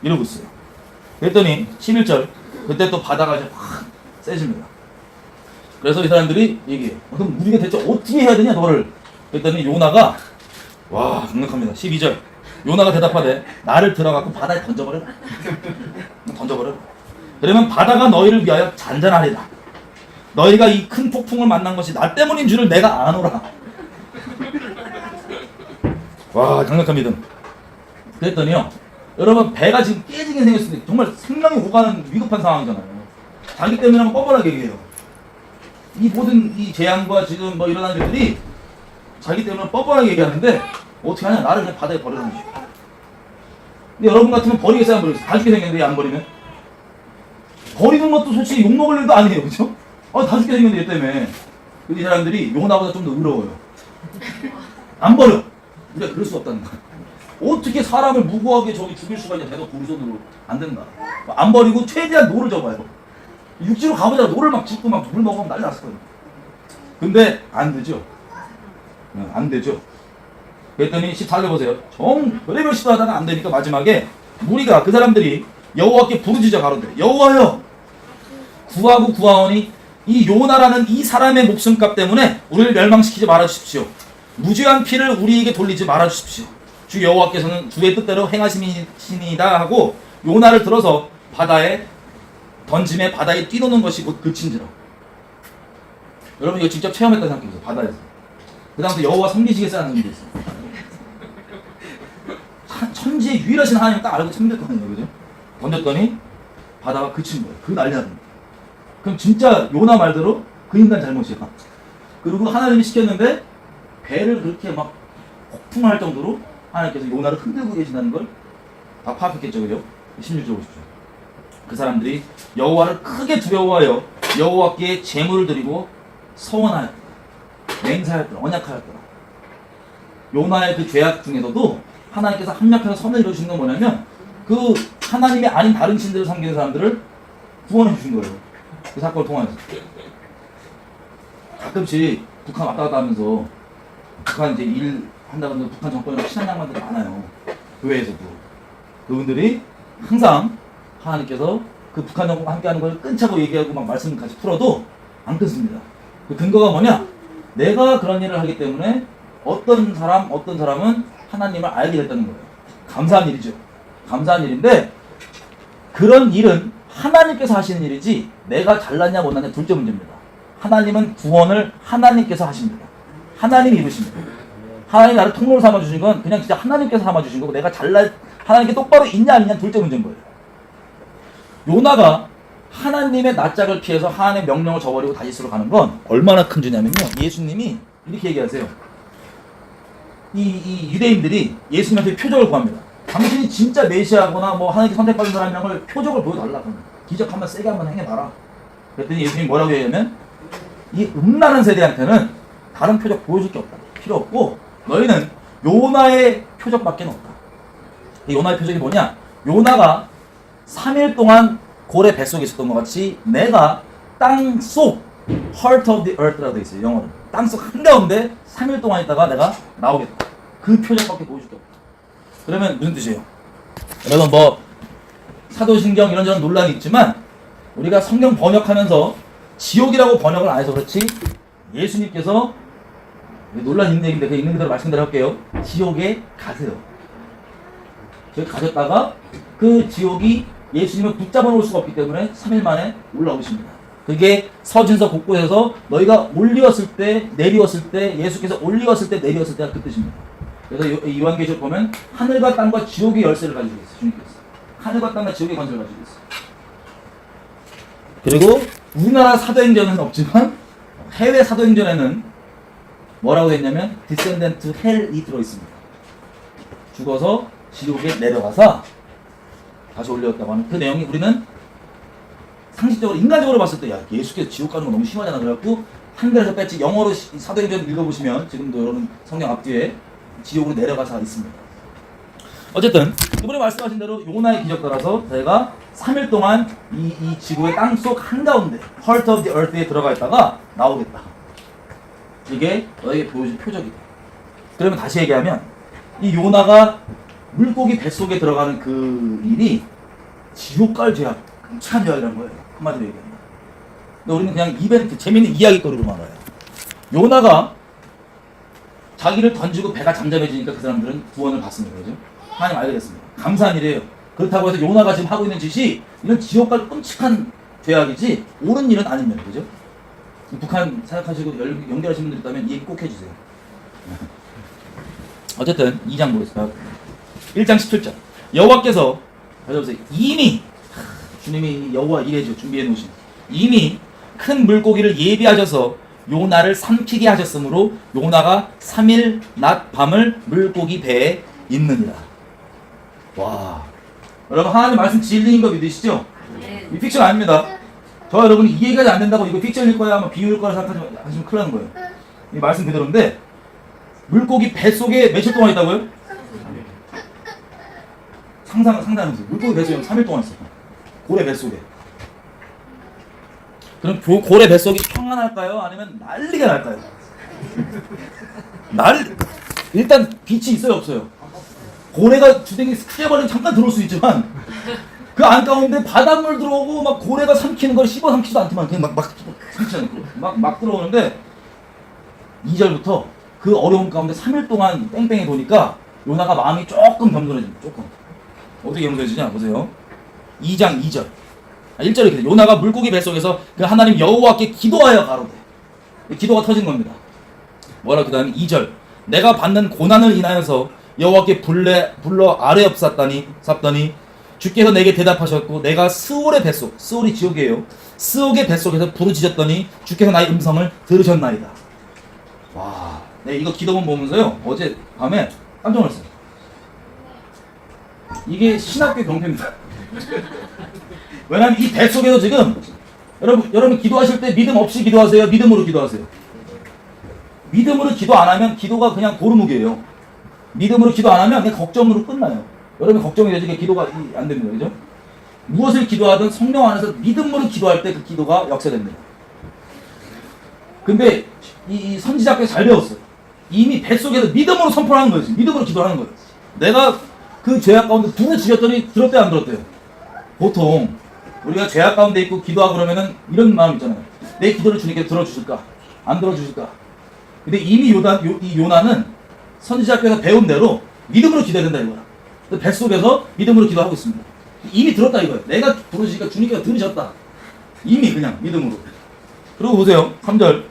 이러고 있어요. 그랬더니 11절 그때 또 바다가 이제 확 세집니다. 그래서 이 사람들이 얘기해요. 그럼 우리가 대체 어떻게 해야 되냐 너를. 그랬더니 요나가 와 강력합니다. 12절 요나가 대답하되 나를 들어갖고 바다에 던져버려라. 던져버려라. 그러면 바다가 너희를 위하여 잔잔하리라. 너희가 이 큰 폭풍을 만난 것이 나 때문인 줄을 내가 아노라. 와, 강력한 믿음. 그랬더니요, 여러분 배가 지금 깨지게 생겼습니다. 정말 생명이 오가는 위급한 상황이잖아요. 자기 때문에 뻔뻔하게 얘기해요. 이 모든 이 재앙과 지금 뭐 일어나는 일들이 자기 때문에 뻔뻔하게 얘기하는데 어떻게 하냐? 나를 그냥 바다에 버려놓은 거죠. 근데 여러분 같으면 버리겠어요? 안 버리겠어요? 다 죽게 생겼는데 안 버리면? 버리는 것도 솔직히 욕먹을 일도 아니에요. 그죠? 다 죽게 생겼는데 얘 때문에. 근데 이 사람들이 요나보다 좀 더 의로워요. 안 버려. 우리가 그럴 수 없다는 거야. 어떻게 사람을 무고하게 저기 죽일 수가 있냐? 대도 도리손으로 안 된다. 안 버리고 최대한 노를 접어요. 육지로 가보자. 노를 막 짚고 막 물 먹으면 난리 났을 거예요. 근데 안 되죠. 안 되죠. 그랬더니 14절 보세요. 별의별 시도 하다가 안 되니까 마지막에 무리가 그 사람들이 여호와께 부르짖어 가로되 여호와여 구하고 구하오니 이 요나라는 이 사람의 목숨값 때문에 우리를 멸망시키지 말아주십시오. 무죄한 피를 우리에게 돌리지 말아주십시오. 주 여호와께서는 주의 뜻대로 행하심이시니이다 하고 요나를 들어서 바다에 던짐에 바다에 뛰노는 것이 곧 그친지라. 여러분 이거 직접 체험했다 생각해보세요. 바다에서. 그 다음부터 여호와 섬기시겠어라는 의미도 있어요. 천지의 유일하신 하나님 딱 알고 참겼거든요. 그죠? 던졌더니 바다가 그친 거예요. 그 난리 나는. 그럼 진짜 요나 말대로 그 인간 잘못이야. 그리고 하나님이 시켰는데 배를 그렇게 막 폭풍할 정도로 하나님께서 요나를 흔들고 계신다는 걸 다 파악했겠죠. 그죠? 16절 보십시오. 그 사람들이 여호와를 크게 두려워하여 여호와께 제물을 드리고 서원하였더라. 맹세하였더라. 언약하였더라. 요나의 그 죄악 중에서도 하나님께서 합력해서 선을 이루신 건 뭐냐면 그 하나님이 아닌 다른 신들을 섬기는 사람들을 구원해 주신 거예요. 그 사건을 통해서. 가끔씩 북한 왔다 갔다 하면서 북한 이제 일 한다고 해서 북한 정권이랑 친한 양반들이 많아요. 교회에서도. 그분들이 항상 하나님께서 그 북한 정권과 함께 하는 걸 끊자고 얘기하고 막 말씀을 같이 풀어도 안 끊습니다. 그 근거가 뭐냐? 내가 그런 일을 하기 때문에 어떤 사람은 하나님을 알게 됐다는 거예요. 감사한 일이죠. 감사한 일인데 그런 일은 하나님께서 하시는 일이지 내가 잘났냐 못났냐 둘째 문제입니다. 하나님은 구원을 하나님께서 하십니다. 하나님이 이루십니다. 하나님이 나를 통로를 삼아주신 건 그냥 진짜 하나님께서 삼아주신 거고 내가 하나님께 똑바로 있냐 아니냐 둘째 문제인 거예요. 요나가 하나님의 낯짝을 피해서 하나님의 명령을 저버리고 다시스로 가는 건 얼마나 큰 죄냐면요. 예수님이 이렇게 얘기하세요. 이 유대인들이 예수님한테 표적을 구합니다. 당신이 진짜 메시아거나 뭐 하나님께 선택받은 사람이란 걸 표적을 보여달라고. 기적 한번 세게 한번 행해봐라. 그랬더니 예수님이 뭐라고 얘기하냐면 이 음란한 세대한테는 다른 표적 보여줄 게 없다. 필요 없고 너희는 요나의 표적밖에 없다. 요나의 표적이 뭐냐? 요나가 3일 동안 고래 뱃속에 있었던 것 같이 내가 땅속 heart of the earth라고 돼 있어요. 영어로. 땅속 한가운데 3일 동안 있다가 내가 나오겠다. 그 표적밖에 보여줄 게 없다. 그러면 무슨 뜻이에요? 여러분 뭐 사도신경 이런저런 논란이 있지만 우리가 성경 번역하면서 지옥이라고 번역을 안 해서 그렇지 예수님께서 논란 있는 얘기인데 그 있는 그대로 말씀대로 할게요. 지옥에 가세요. 지옥에 가셨다가 그 지옥이 예수님을 붙잡아 놓을 수가 없기 때문에 3일 만에 올라오십니다. 그게 서신서 곳곳에서 너희가 올리웠을 때 내리웠을 때 예수께서 올리웠을 때 내리웠을 때가 그 뜻입니다. 그래서 요한계시록 보면 하늘과 땅과 지옥의 열쇠를 가지고 있어요. 주님께서 하늘과 땅과 지옥의 권세를 가지고 있어요. 그리고 우리나라 사도행전은 없지만 해외 사도행전에는 뭐라고 했냐면 descendant to hell이 들어있습니다. 죽어서 지옥에 내려가서 다시 올려왔다고 하는 그 내용이 우리는 상식적으로 인간적으로 봤을 때 야 예수께서 지옥 가는 거 너무 심하잖아. 그래갖고 한글에서 뺐지 영어로 사도행전 읽어보시면 지금도 여러분 성경 앞뒤에 지옥으로 내려가서 있습니다. 어쨌든 이번에 말씀하신 대로 요나의 기적 따라서 저희가 3일 동안 이 지구의 땅속 한가운데 heart of the earth에 들어가 있다가 나오겠다. 이게 너에게 보여준 표적이다. 그러면 다시 얘기하면 이 요나가 물고기 뱃속에 들어가는 그 일이 지옥 갈 죄악, 끔찍한 죄악이라는 거예요. 한마디로 얘기하면. 근데 우리는 그냥 이벤트, 재밌는 이야기거리로만 알아요. 요나가 자기를 던지고 배가 잠잠해지니까 그 사람들은 구원을 받습니다. 그죠? 하나님 알게 됐습니다. 감사한 일이에요. 그렇다고 해서 요나가 지금 하고 있는 짓이 이런 지옥까지 끔찍한 죄악이지 옳은 일은 아닙니다. 그죠? 북한 생각하시고 연결하신 분들 있다면 이 얘기 꼭 해주세요. 어쨌든 2장 보겠습니다. 1장 17절 여호와께서 이미 주님이 여호와 이레죠. 준비해 놓으신 이미 큰 물고기를 예비하셔서 요나를 삼키게 하셨으므로 요나가 3일 낮 밤을 물고기 배에 있느니라. 와, 여러분 하나님 말씀 진리인 거 믿으시죠? 네. 이 픽션 아닙니다. 저 여러분이 이해가 안 된다고 이거 픽션일 거야 아마 비유일 거라 생각하시면 큰일 나는 거예요. 이 말씀 그대로인데 물고기 배 속에 며칠 동안 있다고요? 상상하세요. 물고기 배 속에 3일 동안 있어요. 고래 배 속에. 그럼 고래 뱃속이 평안할까요? 아니면 난리가 날까요? 일단 빛이 있어요, 없어요? 고래가 주댕이 크게 버리면 잠깐 들어올 수 있지만 그 안가운데 바닷물 들어오고 막 고래가 삼키는 걸 씹어 삼키지도 않지만 그냥 막 삼키지 막 들어오는데 2절부터 그 어려움 가운데 3일 동안 뺑뺑이 도니까 요나가 마음이 조금 겸손해집니다. 조금. 어떻게 겸손해지냐? 보세요. 2장 2절. 1절에 이렇게 돼. 요나가 물고기 뱃속에서 그 하나님 여호와께 기도하여 가로되. 기도가 터진 겁니다. 뭐라 그 다음에 2절. 내가 받는 고난을 인하여서 여호와께 불러 아뢰 엎쌌더니 주께서 내게 대답하셨고 내가 스올의 뱃속, 스올이 지옥이에요. 스올의 뱃속에서 부르짖었더니 주께서 나의 음성을 들으셨나이다. 와, 네, 이거 기도문 보면서요 어제 밤에 깜짝 놀랐어요. 이게 신학교 경패입니다. 왜냐면 이 뱃속에서 지금 여러분 기도하실 때 믿음 없이 기도하세요? 믿음으로 기도하세요? 믿음으로 기도 안 하면 기도가 그냥 고르묵이에요. 믿음으로 기도 안 하면 그냥 걱정으로 끝나요. 여러분 걱정이 되지 기도가 안 됩니다. 그죠? 무엇을 기도하든 성령 안에서 믿음으로 기도할 때 그 기도가 역사됩니다. 근데 이 선지자께서 잘 배웠어요. 이미 뱃속에서 믿음으로 선포하는 거예요. 믿음으로 기도하는 거예요. 내가 그 죄악 가운데 부르짖었더니 들었대요, 안 들었대요? 보통 우리가 죄악 가운데 있고 기도하고 그러면은 이런 마음 있잖아요. 내 기도를 주님께 들어주실까? 안 들어주실까? 근데 이미 이 요나는 선지자께서 배운 대로 믿음으로 기도해야 된다 이거야. 뱃속에서 믿음으로 기도하고 있습니다. 이미 들었다 이거예요. 내가 부르시니까 주님께서 들으셨다. 이미 그냥 믿음으로. 그리고 보세요. 3절.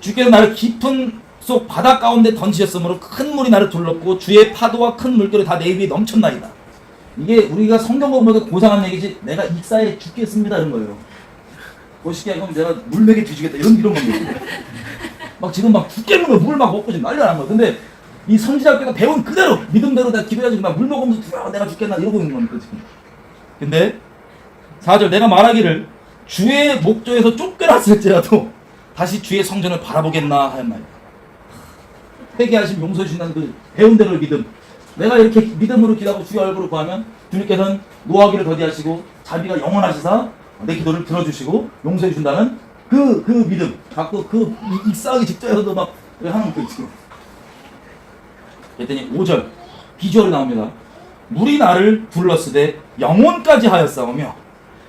주께서 나를 깊은 속 바다 가운데 던지셨으므로 큰 물이 나를 둘렀고 주의 파도와 큰 물결이 다 내 위에 넘쳤나이다. 이게 우리가 성경 보면서 고상한 얘기지 내가 익사에 죽겠습니다 이런 거예요. 보시기에 그럼 내가 물맥에 뒤지겠다 이런 겁니다. 막 지금 막 죽겠는 물 막 먹고 지금 난리가 난 거야. 근데 이 선지자께서 배운 그대로 믿음대로 내가 기도해야지 막 물 먹으면서 내가 죽겠나 이러고 있는 겁니다 지금. 근데 4절 내가 말하기를 주의 목조에서 쫓겨났을지라도 다시 주의 성전을 바라보겠나 하였나이다. 회개하시면 용서해 주신다는 그 배운 대로의 믿음. 내가 이렇게 믿음으로 기도하고 주의 얼굴을 구하면 주님께서는 노하기를 더디하시고 자비가 영원하시사 내 기도를 들어주시고 용서해 준다는 그 믿음 갖고 그 익사하기 직전에서도 막 하는 거 있어요. 그랬더니 5절 비주얼이 나옵니다. 물이 나를 둘렀으되 영혼까지 하였사오며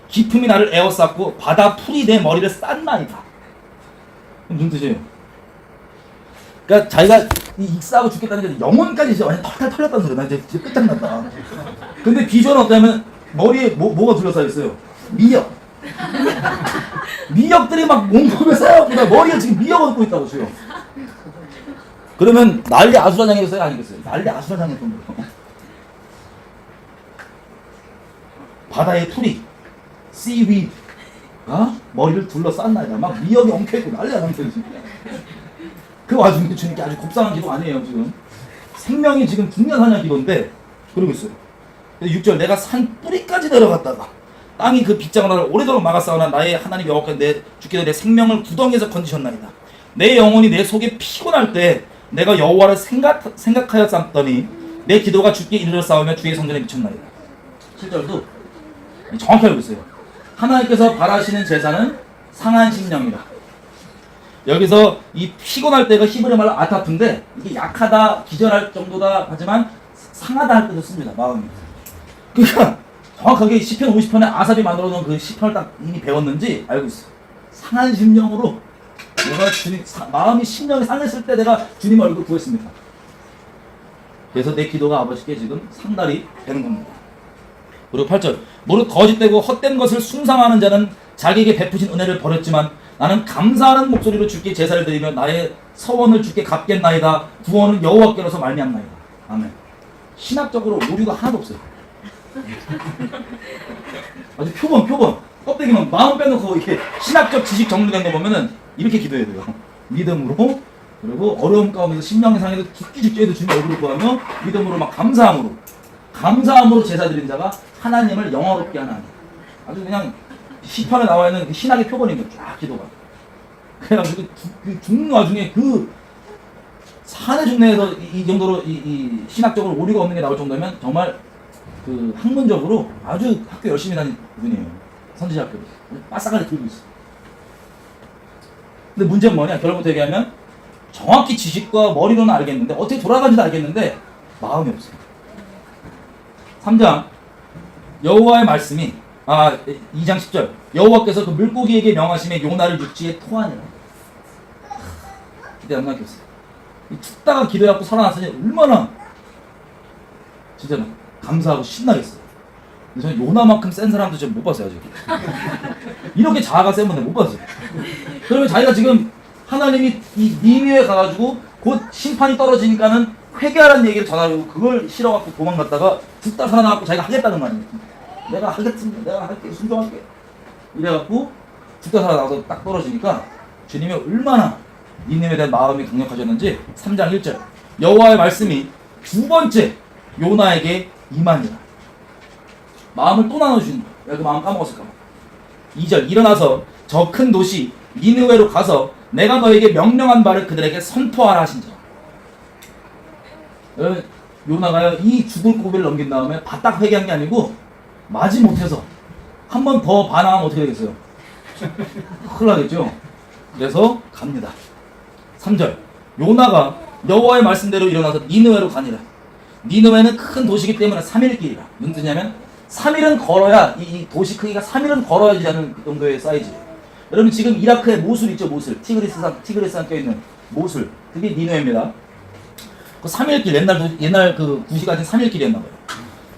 깊음이 나를 에워쌌고 바다 풀이 내 머리를 쌌나이다. 무슨 뜻이에요? 그러니까 자기가 이 익사하고 죽겠다는 게 영혼까지 이제 완전 털털 털렸다는 소리야. 나 이제 끝장났다. 근데 비주얼은 어떠냐면 머리에 뭐가 둘러싸여 있어요? 미역. 미역들이 막 몸통에 쌓여갖고 머리에 지금 미역 얹고 있다고 지금. 그러면 난리 아수라장이겠어요? 아니겠어요? 난리 아수라장이었던 거예요. 바다의 풀이 seaweed가 머리를 둘러쌌나이다. 막 미역이 엉켜있고 난리가 난 거예요. 그 와중에 주님께 아주 곱상한 기도 아니에요 지금. 생명이 지금 중요한 기도인데 그러고 있어요. 6절 내가 산 뿌리까지 내려갔다가 땅이 그 빗장을 나를 오래도록 막았사오나 나의 하나님 여호와께서 주께서 내 생명을 구덩이에서 건지셨나이다. 내 영혼이 내 속에 피곤할 때 내가 여호와를 생각하여 삼더니 내 기도가 주께 이르렀사오며 주의 성전에 미쳤나이다. 7절도 정확히 알고 있어요. 하나님께서 바라시는 제사는 상한 심령이다. 여기서 이 피곤할 때가 히브리 말로 아타프인데 이게 약하다, 기절할 정도다 하지만 상하다 할 때도 씁니다. 마음이. 그러니까 정확하게 시편 50편에 아삽이 만들어 놓은 그 시편을 딱 이미 배웠는지 알고 있어요. 상한 심령으로 내가 주님 마음이 심령이 상했을 때 내가 주님 얼굴 구했습니다. 그래서 내 기도가 아버지께 지금 상달이 되는 겁니다. 그리고 8절 무릇 거짓되고 헛된 것을 숭상하는 자는 자기에게 베푸신 은혜를 버렸지만 나는 감사하는 목소리로 주께 제사를 드리며 나의 서원을 주께 갚겠나이다. 구원은 여호와께로서 말미암나이다. 아멘. 신학적으로 오류가 하나도 없어요. 아주 표본 껍데기만 마음 빼놓고 이렇게 신학적 지식 정리된 거 보면은 이렇게 기도해야 돼요. 믿음으로, 그리고 어려움 가운데서 신명상에도 죽기죽기에도 주님 얼굴을 구하며 믿음으로 막 감사함으로 제사 드린 자가 하나님을 영화롭게 하는, 아주 그냥 시편에 나와 있는 신학의 표본인 거죠. 쫙 기도가. 그래가지고 그 죽는 와중에 그 산의 중내에서 이 정도로 이 신학적으로 오류가 없는 게 나올 정도면 정말 그 학문적으로 아주 학교 열심히 다닌 분이에요. 선지자학교 빠삭하게 들고 있어. 근데 문제는 뭐냐? 결론부터 얘기하면 정확히 지식과 머리로는 알겠는데 어떻게 돌아가는지도 알겠는데 마음이 없어요. 3장 여호와의 말씀이 2장 10절 여호와께서 그 물고기에게 명하심에 요나를 육지에 토하니라. 기대 안 나겠어요. 죽다가 기도해갖고 살아났으니 얼마나 진짜 감사하고 신나겠어요. 근데 저는 요나만큼 센 사람도 지금 못 봤어요. 아직. 이렇게 자아가 센 분들 못 봤어요. 그러면 자기가 지금 하나님이 이 니느웨에 가가지고 곧 심판이 떨어지니까는 회개하라는 얘기를 전하고 그걸 싫어갖고 도망갔다가 죽다 살아나갖고 자기가 하겠다는 거 아니에요. 내가 하겠습니다. 내가 할게. 순종할게. 이래갖고 죽다 살아나서 딱 떨어지니까 주님이 얼마나 니느웨에 대한 마음이 강력하셨는지 3장 1절 여호와의 말씀이 두 번째 요나에게 임하니라. 마음을 또 나눠주는 거야. 내가 그 마음 까먹었을까 봐. 2절 일어나서 저 큰 도시 니느웨로 가서 내가 너에게 명령한 바를 그들에게 선포하라 하신지라. 요나가요 이 죽을 고비를 넘긴 다음에 바딱 회개한 게 아니고 마지 못해서 한 번 더 반항하면 어떻게 되겠어요? 큰일 나겠죠. 그래서 갑니다. 3절 요나가 여호와의 말씀대로 일어나서 니느웨로 가니라. 니느웨는 큰 도시이기 때문에 3일 길이라. 무슨 뜻이냐면 3일은 걸어야 이 도시 크기가 3일은 걸어야지 하는 그 정도의 사이즈예요. 여러분 지금 이라크에 모술 있죠. 모술 티그리스산 껴있는 모술 그게 니느웨입니다. 그 3일 길 옛날 그 구시가 진 3일 길이었나봐요.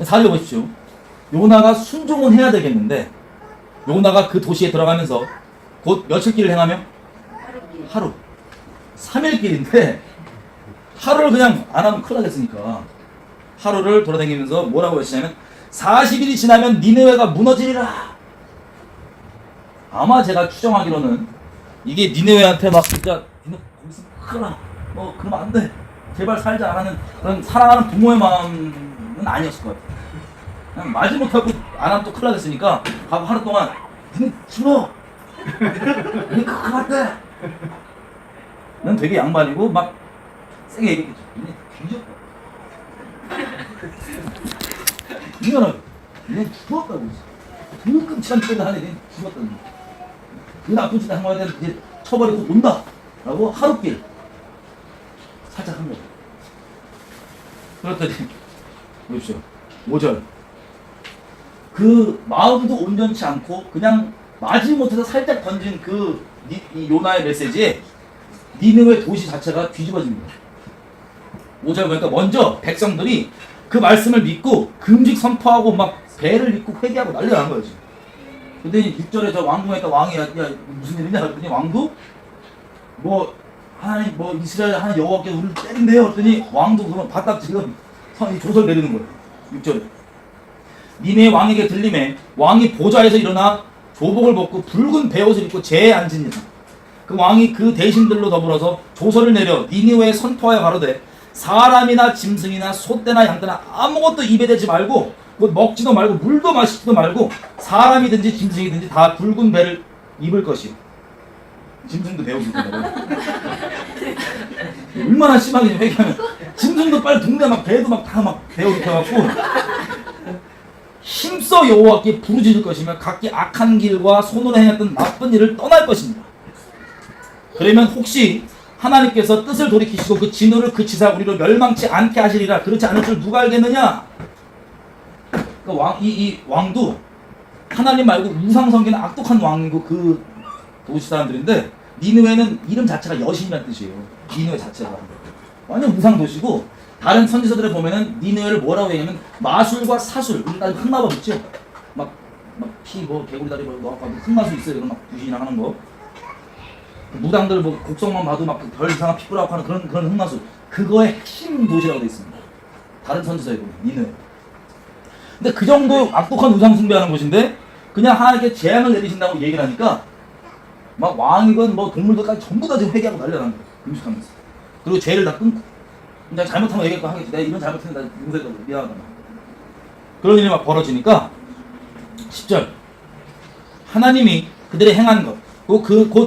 4절 보십시오. 요나가 순종은 해야 되겠는데 요나가 그 도시에 들어가면서 곧 며칠 길을 행하며 하루 3일 길인데 하루를 그냥 안 하면 큰일 나겠으니까 하루를 돌아다니면서 뭐라고 외치냐면 40일이 지나면 니느웨가 무너지리라. 아마 제가 추정하기로는 이게 니느웨한테 막 진짜 니네 거기서 큰일 나 그러면 안 돼 제발 살자 하는 그런 사랑하는 부모의 마음은 아니었을 것 같아요. 그냥 마지 못하고 안 하면 또 큰일 나겠으니까 하고 하루 동안 니네 죽어 니네 큰일 났대. 난 되게 양반이고 막 세게 얘기했겠죠. 니네 뒤졌다. 미안하게 니네 죽었다고 그 끔찍한 짓을 하네. 니네 죽었다고 그 나쁜 짓을 한 거에 대한 이제 처벌이 곧 온다 라고 하루길 살짝 한 거예요. 그랬더니 보십시오. 5절 그 마음도 온전치 않고 그냥 마지 못해서 살짝 던진 이 요나의 메시지에 니느웨 도시 자체가 뒤집어집니다. 5절 보니까 먼저 백성들이 그 말씀을 믿고 금식 선포하고 막 배를 입고 회개하고 난리가 난 거예요. 근데 6절에 저 왕궁에 있던 왕이 야 무슨 일이냐 그랬더니 왕도 하나님 이스라엘 하나님 여호와께 우리를 때린대요 그랬더니 왕도 그러면 바닥 지금 조설 내리는 거예요. 6절에 니네 왕에게 들림에 왕이 보좌에서 일어나 조복을 벗고 붉은 베옷을 입고 제에 앉으니라. 그 왕이 그 대신들로 더불어서 조서를 내려 니느웨에 선포하여 가로되 사람이나 짐승이나 소떼나 양떼나 아무것도 입에 대지 말고 먹지도 말고 물도 마시지도 말고 사람이든지 짐승이든지 다 붉은 배를 입을 것이요. 짐승도 배옷 입고 얼마나 심하게 회개하면 짐승도 빨리 동네 막 배도 막 다 막 배옷 입혀갖고 힘써 여호와께 부르짖을 것이며 각기 악한 길과 손으로 행했던 나쁜 일을 떠날 것입니다. 그러면 혹시 하나님께서 뜻을 돌이키시고 그 진노를 그치사 우리로 멸망치 않게 하시리라. 그렇지 않을 줄 누가 알겠느냐? 이 왕도 하나님 말고 우상 섬기는 악독한 왕이고 그 도시 사람들인데 니느웨는 이름 자체가 여신이라는 뜻이에요. 니느웨 자체가 완전 우상 도시고 다른 선지서들에 보면은 니느웨를 뭐라고 얘기하면 마술과 사술, 우리 다 흑마법 있죠? 막 피 뭐 개구리 다리 뭐 넣어가지고 흑마술 있어요. 이런 막 부신이랑 하는 거. 무당들 뭐 곡성만 봐도 막 별 이상한 피 뿌라고 하는 그런 흑마술. 그거의 핵심 도시라고 돼 있습니다. 다른 선지서에 보면 니느웨. 근데 그 정도 악독한 우상 숭배하는 곳인데 그냥 하나님께 재앙을 내리신다고 얘기를 하니까 막 왕이건 뭐 동물들까지 전부 다 지금 회개하고 난리가 난 거예요. 금식하면서. 그리고 죄를 다 끊고. 내가 잘못하면 얘기할 거 하겠지. 내가 이런 잘못했는데 나 용서해달라고 미안하다. 그런 일이 막 벌어지니까 10절 하나님이 그들의 행한 것 곧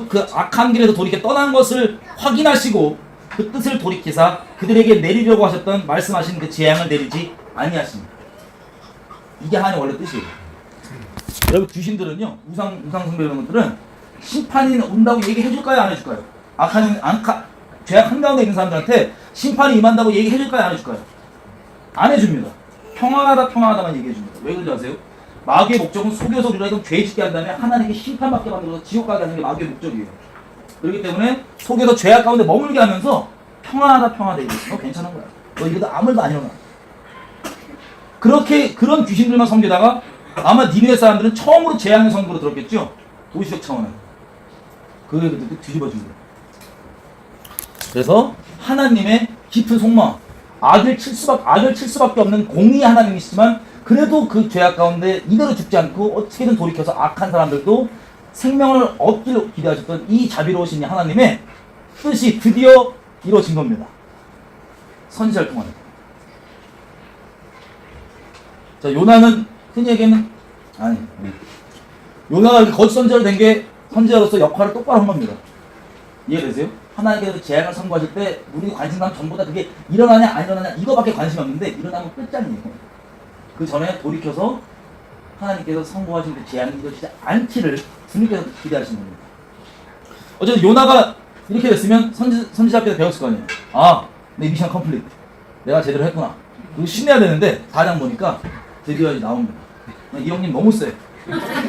그 악한 길에서 돌이켜 떠난 것을 확인하시고 그 뜻을 돌이키사 그들에게 내리려고 하셨던 말씀하신 그 재앙을 내리지 아니하십니다. 이게 하나님 원래 뜻이에요. 여러분 귀신들은요 우상 숭배 이런 것들은 심판이 온다고 얘기해줄까요 안 해줄까요? 죄악 한가운데 있는 사람들한테 심판이 임한다고 얘기해줄까요 안 해줄까요? 안 해줍니다. 평안하다만 얘기해줍니다. 왜 그런지 아세요? 마귀의 목적은 속여서 우리가 이건 죄 짓게 한 다음에 하나님께 심판받게 만들어서 지옥 가게 하는 게 마귀의 목적이에요. 그렇기 때문에 속여서 죄악 가운데 머물게 하면서 평안하다 얘기해. 괜찮은 거야. 너 이러다 아무 일도 안 일어나. 그런 귀신들만 섬기다가 아마 니느웨 사람들은 처음으로 재앙의 선고로 들었겠죠? 도시적 차원에. 그게 그때 뒤집어진 거예요. 그래서 하나님의 깊은 속마음, 악을 칠 수밖에 없는 공의 하나님이시지만 그래도 그 죄악 가운데 이대로 죽지 않고 어떻게든 돌이켜서 악한 사람들도 생명을 얻기를 기대하셨던 이 자비로우신 하나님의 뜻이 드디어 이루어진 겁니다. 선지자를 통하여. 자, 요나는 흔히 얘기하면 요나가 이렇게 거짓 선지자로 된 게 선지자로서 역할을 똑바로 한 겁니다. 이해되세요? 하나님께서 재앙을 선고하실 때 우리 관심사는 전부 다 그게 일어나냐 안 일어나냐 이거밖에 관심이 없는데 일어나면 끝장이에요. 그 전에 돌이켜서 하나님께서 선고하신 그 재앙이 이루어지지 않기를 주님께서 기대하시는 겁니다. 어쨌든 요나가 이렇게 됐으면 선지자께서 배웠을 거 아니에요. 아, 내 미션 컴플리트. 내가 제대로 했구나. 그거 신내야 되는데 4장 보니까 드디어 나옵니다. 이 형님 너무 세.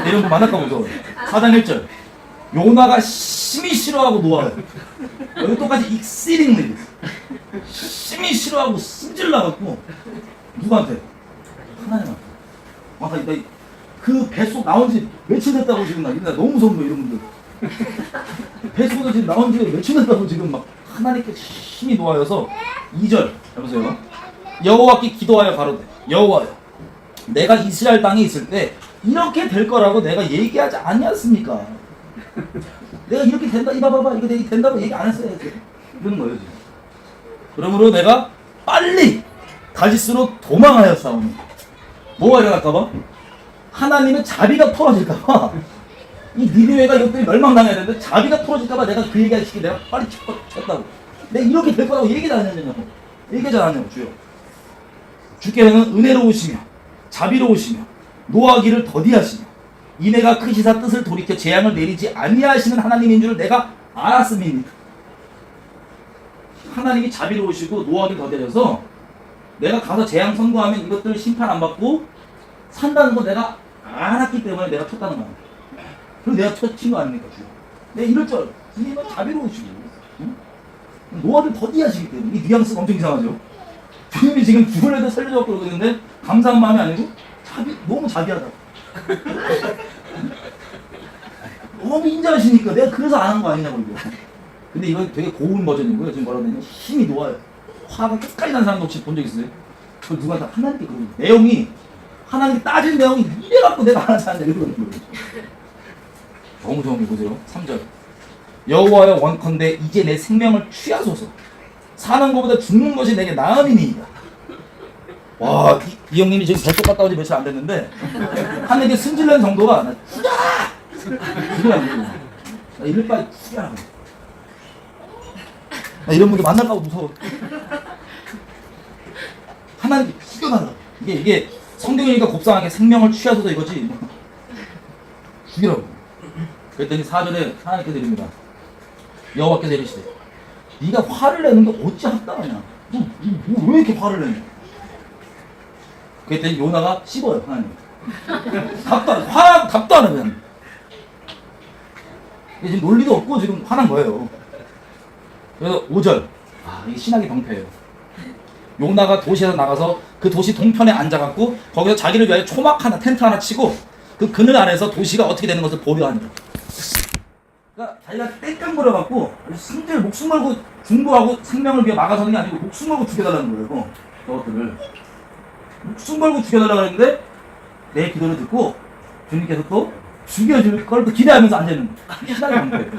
이런 거 만날까 무서워요. 4장 1절. 요나가 심히 싫어하고 노하고 여기 똑같이 익시링리 심히 싫어하고 승질나갖고 누구한테? 하나님한테. 나 그 뱃속 나온 지 며칠 됐다고 지금 나 너무 무서운 거야 이런 분들. 뱃속에서 지금 나온 지 며칠 됐다고 지금 막 하나님께 심히 노하여서 2절 해보세요. 여호와께 기도하여 가로되 여호와여 내가 이스라엘 땅에 있을 때 이렇게 될 거라고 내가 얘기하지 아니었습니까? 내가 이렇게 된다 이봐 봐봐 이거 된다고 얘기 안 했어요. 이런 거예요 지금. 그러므로 내가 빨리 다시스로 도망하여 싸우니 뭐가 일어날까봐? 하나님의 자비가 풀어질까봐 이 니느웨가 이것들이 멸망당해야 되는데 자비가 풀어질까봐 내가 그 얘기할 시기 내가 빨리 쳤다고. 내가 이렇게 될 거라고 얘기도 안 했냐고. 얘기하지 않았냐고 주여. 주께서는 은혜로우시며 자비로우시며 노하기를 더디하시며 이내가 크시사 뜻을 돌이켜 재앙을 내리지 아니하시는 하나님인 줄을 내가 알았음이니까. 하나님이 자비로우시고 노하기 더뎌져서 내가 가서 재앙 선고하면 이것들 심판 안 받고 산다는 거 내가 알았기 때문에 내가 쳤다는 거야. 그리고 내가 친 거 아닙니까 주여. 내가 이럴 줄 알았어. 주님은 자비로우시고 응? 노하기를 더디하시기 때문에 이 뉘앙스가 엄청 이상하죠. 주님이 지금 죽을 애들 살려주고 그러고 있는데 감사한 마음이 아니고 너무 자비하다. 너무 인자하시니까 내가 그래서 안 한 거 아니냐고 이거. 근데 이건 되게 고운 버전이고요. 지금 뭐라고 하냐면 힘이 놓아요. 화가 끝까지 난 사람도 혹시 본 적 있어요? 그걸 누구한테 하나님께 그러는 거예요. 내용이 하나님께 따질 내용이 이래갖고 내가 안 하지 않냐 이러는 거예요. 너무 좋은 게 보세요. 3절 여호와여 원컨대 이제 내 생명을 취하소서 사는 것보다 죽는 것이 내게 나음이니이다. 와, 이 형님이 지금 뱃속 갔다 온지 며칠 안 됐는데 하늘에게 승질낸 정도가 나 죽여! 죽여라고 나 이럴 바에 죽여라고. 나 이런 분들 만날까봐 무서워. 하나님께 죽여달라고. 이게 성경이니까 곱상하게 생명을 취하소서 이거지. 죽이라고. 그랬더니 4절에 하나님께 드립니다. 여호와께서 이르시되 네가 화를 내는 게 어찌 합당하냐. 너 왜 이렇게 화를 내냐. 그랬더니 요나가 씹어요 하나님. 답도 안 하면. 지금 논리도 없고 지금 화난 거예요. 그래서 5절. 이게 신학의 방패예요. 요나가 도시에서 나가서 그 도시 동편에 앉아갖고 거기서 자기를 위하여 초막 하나, 텐트 하나 치고 그 그늘 안에서 도시가 어떻게 되는 것을 보려하는 거야. 그러니까 자기가 땡깡거려갖고 승질 목숨 걸고 중보하고 생명을 위해 막아서는 게 아니고 목숨 걸고 죽여달라는 거예요. 저것들을 목숨 걸고 죽여달라고 했는데 내 기도를 듣고 주님께서 또 죽여줄 걸 또 기대하면서 앉아있는 거예요. 신나게 거예요.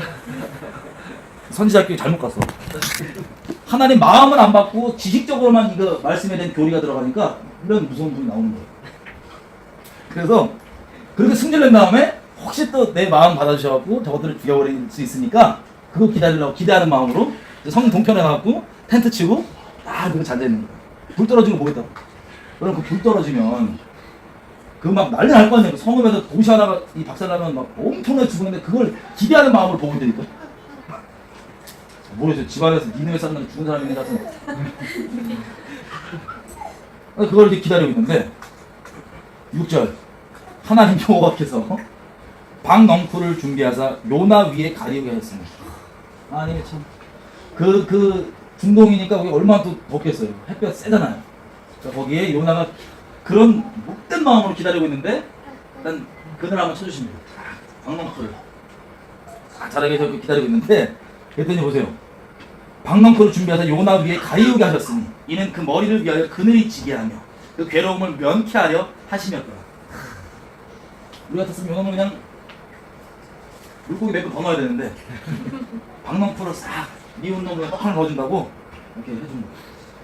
선지자끼리 잘못 갔어. 하나님 마음은 안 받고 지식적으로만 이거 말씀에 대한 교리가 들어가니까 이런 무서운 분이 나오는 거예요. 그래서 그렇게 승질낸 다음에 혹시 또 내 마음 받아주셔갖고 저것들을 죽여버릴 수 있으니까 그거 기다리려고 기대하는 마음으로 성 동편에 가갖고 텐트 치고 딱 그렇게 앉아있는 거예요. 불 떨어지는 거 보겠다고. 그럼 그 불 떨어지면 그 막 난리 날 거 아니에요. 성읍에서 도시 하나가 이 박살나면 막 엄청나게 죽었는데 그걸 기대하는 마음을 보고 있다니까. 모르겠어요. 집안에서 니네 사람한테 죽은 사람이 있는 것 같은데. 그걸 이렇게 기다리고 있는데 6절 하나님 여호와께서 박넝쿨을 준비하사 요나 위에 가리우게 하였습니다. 아니 참 그 중동이니까 거기 얼마나 또 덥겠어요. 햇볕 세잖아요. 그러니까 거기에 요나가 그런 못된 마음으로 기다리고 있는데 일단 그늘 한번 쳐주십니다. 박넝쿨을 잘하게 저렇게 기다리고 있는데 그랬더니 보세요. 박넝쿨을 준비하사 요나 위에 가리우게 하셨으니 이는 그 머리를 위하여 그늘이 지게 하며 그 괴로움을 면케하려 하심이었더라. 우리 같았으면 요놈은 그냥 물고기 몇 번 더 넣어야 되는데 박넝쿨을 싹 미운 놈을 떡하나 넣어준다고 이렇게 해준 거예요.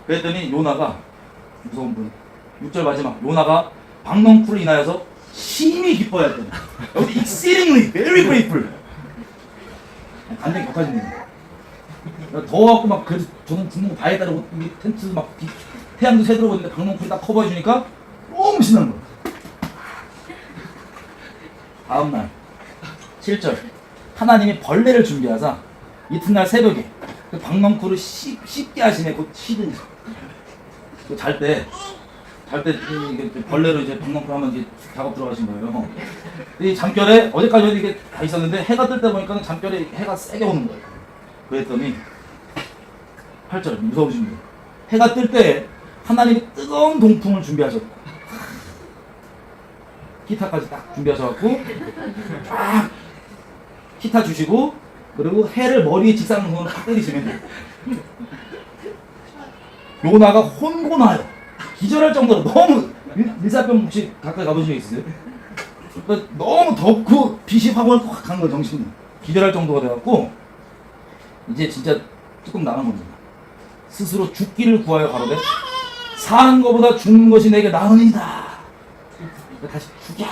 그랬더니 요나가 무서운 분 6절 마지막 요나가 박넝쿨을 인하여서 심히 기뻐야 했더니 여기 exceedingly very grateful 완전히 격하신 거예요. 더워갖고 막 그래서 저는 죽는 거 다 했다고 텐트 막 태양도 새들어오고 있는데 박넝쿨이 딱 커버해주니까 너무 신나는 거예요. 다음날 7절 하나님이 벌레를 준비하사 이튿날 새벽에 그 박넝쿨을 씹게 하시네. 곧 씹은 잘때 벌레로 이제 박넝쿨 하면 이제 작업 들어가신 거예요. 이 잠결에 어제까지 이게 다 있었는데 해가 뜰 때 보니까 잠결에 해가 세게 오는 거예요. 그랬더니 8절 무서우신 거예요. 해가 뜰 때 하나님이 뜨거운 동풍을 준비하셨고 기타까지 딱 준비하셔갖고 쫙 기타 주시고 그리고 해를 머리에 직사하는 딱 때리시면 돼요. 요나가 혼곤하여 기절할 정도로 너무 일사병 혹시 가까이 가보신 적 있으세요? 그러니까 너무 덥고 빛이 확 간 거예요. 정신이 기절할 정도가 돼갖고 이제 진짜 조금 나간 겁니다. 스스로 죽기를 구하여 가로되 사는 것보다 죽는 것이 내게 나으니이다. 다시 죽여!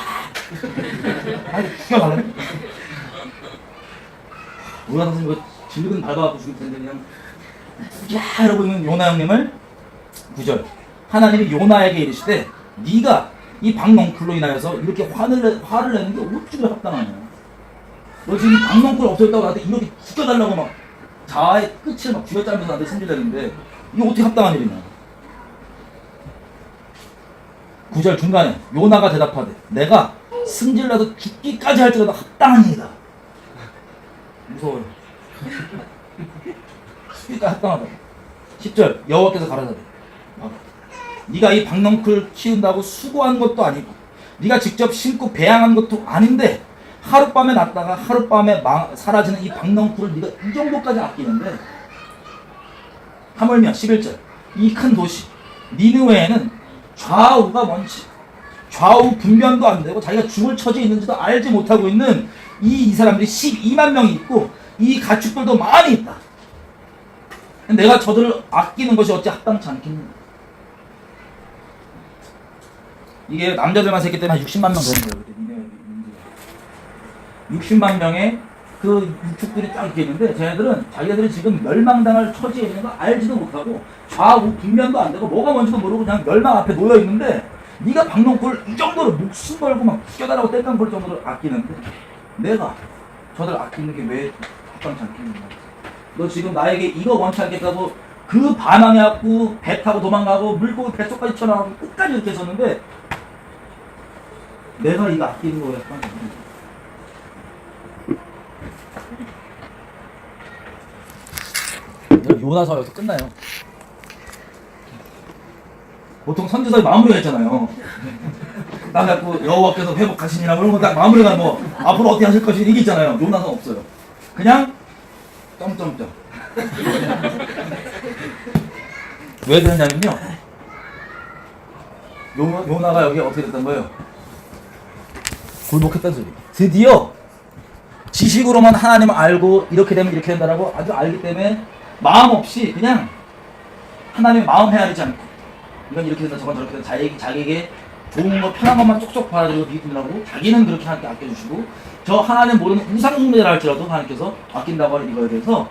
아니 죽여갈래? 우리가 선생님 이거 질근 밟아갖고 죽일 텐데 그냥 죽여! 이러고 있는 요나 형님을 9절 하나님이 요나에게 이르시되 네가 이 박넝쿨로 인하여서 이렇게 화를 내는 게 어찌나 합당하냐. 너 지금 박넝쿨 없어졌다고 나한테 이렇게 죽여달라고 막 자아의 끝을 막 쥐어짜면서 나한테 승질내는데 이게 어떻게 합당한 일이냐. 9절 중간에 요나가 대답하되 내가 승질나서 죽기까지 할지라도 합당한 일이다. 무서워요. 죽기까지 합당하다. 10절 여호와께서 가라사대 네가 이 박넝쿨 키운다고 수고한 것도 아니고 네가 직접 심고 배양한 것도 아닌데 하룻밤에 났다가 하룻밤에 사라지는 이 박넝쿨을 네가 이 정도까지 아끼는데 하물며 11절 이 큰 도시 니느웨에는 좌우가 뭔지 좌우 분변도 안 되고 자기가 죽을 처지에 있는지도 알지 못하고 있는 이 사람들이 12만 명이 있고 이 가축들도 많이 있다. 내가 저들을 아끼는 것이 어찌 합당치 않겠느냐. 이게 남자들만 셌기 때문에 한 60만 명 되는 거예요. 60만 명의 그 유축들이 쫙 이렇게 있는데 쟤네들은 자기들이 지금 멸망당할 처지에 있는 거 알지도 못하고 좌우 분변도 안 되고 뭐가 뭔지도 모르고 그냥 멸망 앞에 놓여 있는데 네가 박넝쿨 이 정도로 목숨 걸고 막 죽여달라고 뗄감 볼 정도로 아끼는데 내가 저들 아끼는 게 왜 합당치 않겠느냐. 너 지금 나에게 이거 원치 않겠다고 그 반항해갖고 배 타고 도망가고 물고기 뱃속까지 쳐나가고 끝까지 이렇게 했었는데 내가 이거 아끼는 거야. 요나서 여기서 끝나요. 보통 선지서에 마무리가 있잖아요. 딱 갖고 여호와께서 회복하시니라 이런 거 딱 마무리가 뭐 앞으로 어떻게 하실 것이 이게 있잖아요. 요나서는 없어요. 그냥 점점점. 왜 그러냐면요. 요나가 여기 어떻게 됐던 거예요? 굴복했다는 소리. 드디어 지식으로만 하나님을 알고 이렇게 되면 이렇게 된다라고 아주 알기 때문에 마음 없이 그냥 하나님의 마음 헤아리지 않고 이건 이렇게 된다 저건 저렇게 된다 자기에게 좋은 거 편한 것만 쪽쪽 받아들이고 믿으라고 자기는 그렇게 하나님께 아껴주시고 저 하나님 모르는 우상 숭배를 할지라도 하나님께서 아낀다고 하는 이거에 대해서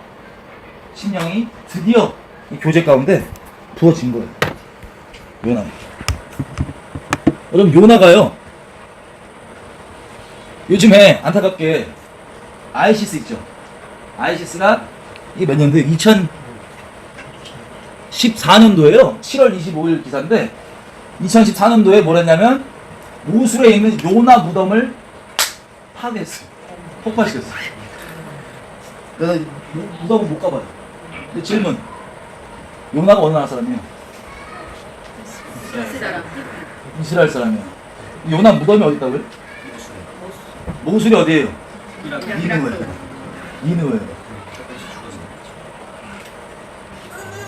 신령이 드디어 이 교제 가운데 부어진 거예요. 요나. 여러분 요나가요 요즘에 안타깝게 아이시스 있죠. 아이시스가 이게 몇 년도에 2014년도에요. 7월 25일 기사인데 2014년도에 뭘 했냐면 모술에 있는 요나 무덤을 파괴했어요. 폭파시켰어요. 그래서 무덤을 못 가봐요. 근데 질문, 요나가 어느 나라 사람이에요? 이스라엘 사람이에요. 요나 무덤이 어디 있다고요? 모술이 어디예요? 니느웨예요.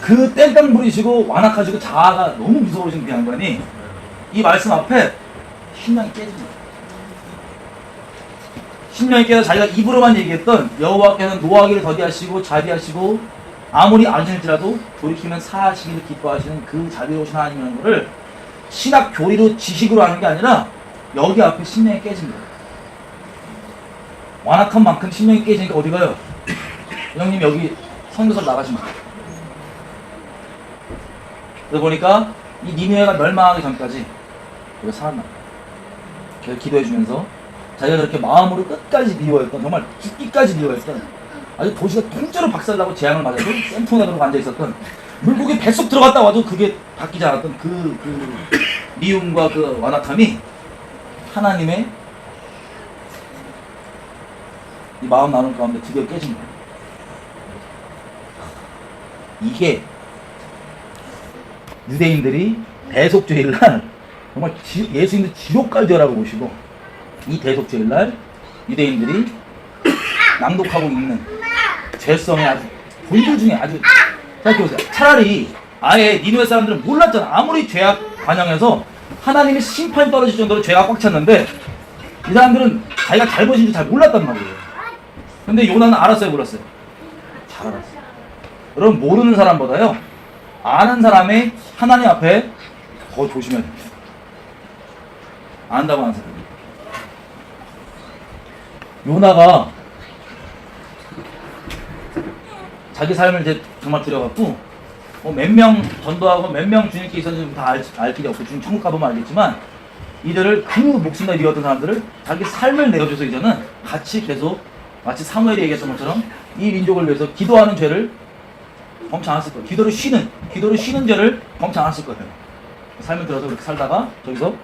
그 땡깡 부리시고 완악하시고 자아가 너무 무서우신 그 양반이 이 말씀 앞에 심령이 깨집니다. 심령이 깨서 자기가 입으로만 얘기했던 여호와께서는 노하기를 더디하시고 자비하시고 아무리 악인일지라도 돌이키면 사하시기를 기뻐하시는 그 자비로우신 하나님이라는 것을 신학 교리로 지식으로 하는 게 아니라 여기 앞에 심령이 깨집니다. 완악한 만큼 심령이 깨지니까 어디 가요? 형님 여기 선교사로 나가시면 그래서 보니까 이 니느웨가 멸망하기 전까지 우리가 살았나 그래서 기도해주면서 자기가 그렇게 마음으로 끝까지 미워했던 정말 죽기까지 미워했던 아주 도시가 통째로 박살나고 재앙을 맞아도 쌤통에 들어가 앉아있었던 물고기 뱃속 들어갔다 와도 그게 바뀌지 않았던 그 미움과 그 완악함이 하나님의 이 마음 나눌 가운데 드디어 깨진 거예요. 이게 유대인들이 대속죄일날 정말 예수님도 지옥 갈 죄라고 보시고 이 대속죄일날 유대인들이 낭독하고 있는 죄성의 아주 본질 중에 아주 생각해보세요. 차라리 아예 니느웨 사람들은 몰랐잖아. 아무리 죄악 관영해서 하나님의 심판이 떨어질 정도로 죄가 꽉 찼는데 이 사람들은 자기가 잘못인지 잘 몰랐단 말이에요. 근데 요나는 알았어요, 몰랐어요? 잘 알았어요. 여러분 모르는 사람보다요 아는 사람이 하나님 앞에 더 조심해야 됩니다. 안다고 하는 사람이 요나가 자기 삶을 이제 정말 들여갖고 몇 명 전도하고 몇 명 주님께 있었는지 다 알 길이 없고 주님 천국 가보면 알겠지만 이들을 그 목숨을 이었던 사람들을 자기 삶을 내어줘서 이제는 같이 계속 마치 사무엘이 얘기했던 것처럼 이 민족을 위해서 기도하는 죄를 범치 않았을 거예요. 기도를 쉬는 죄를 범치 않았을 거예요. 삶을 들어서 그렇게 살다가 저기서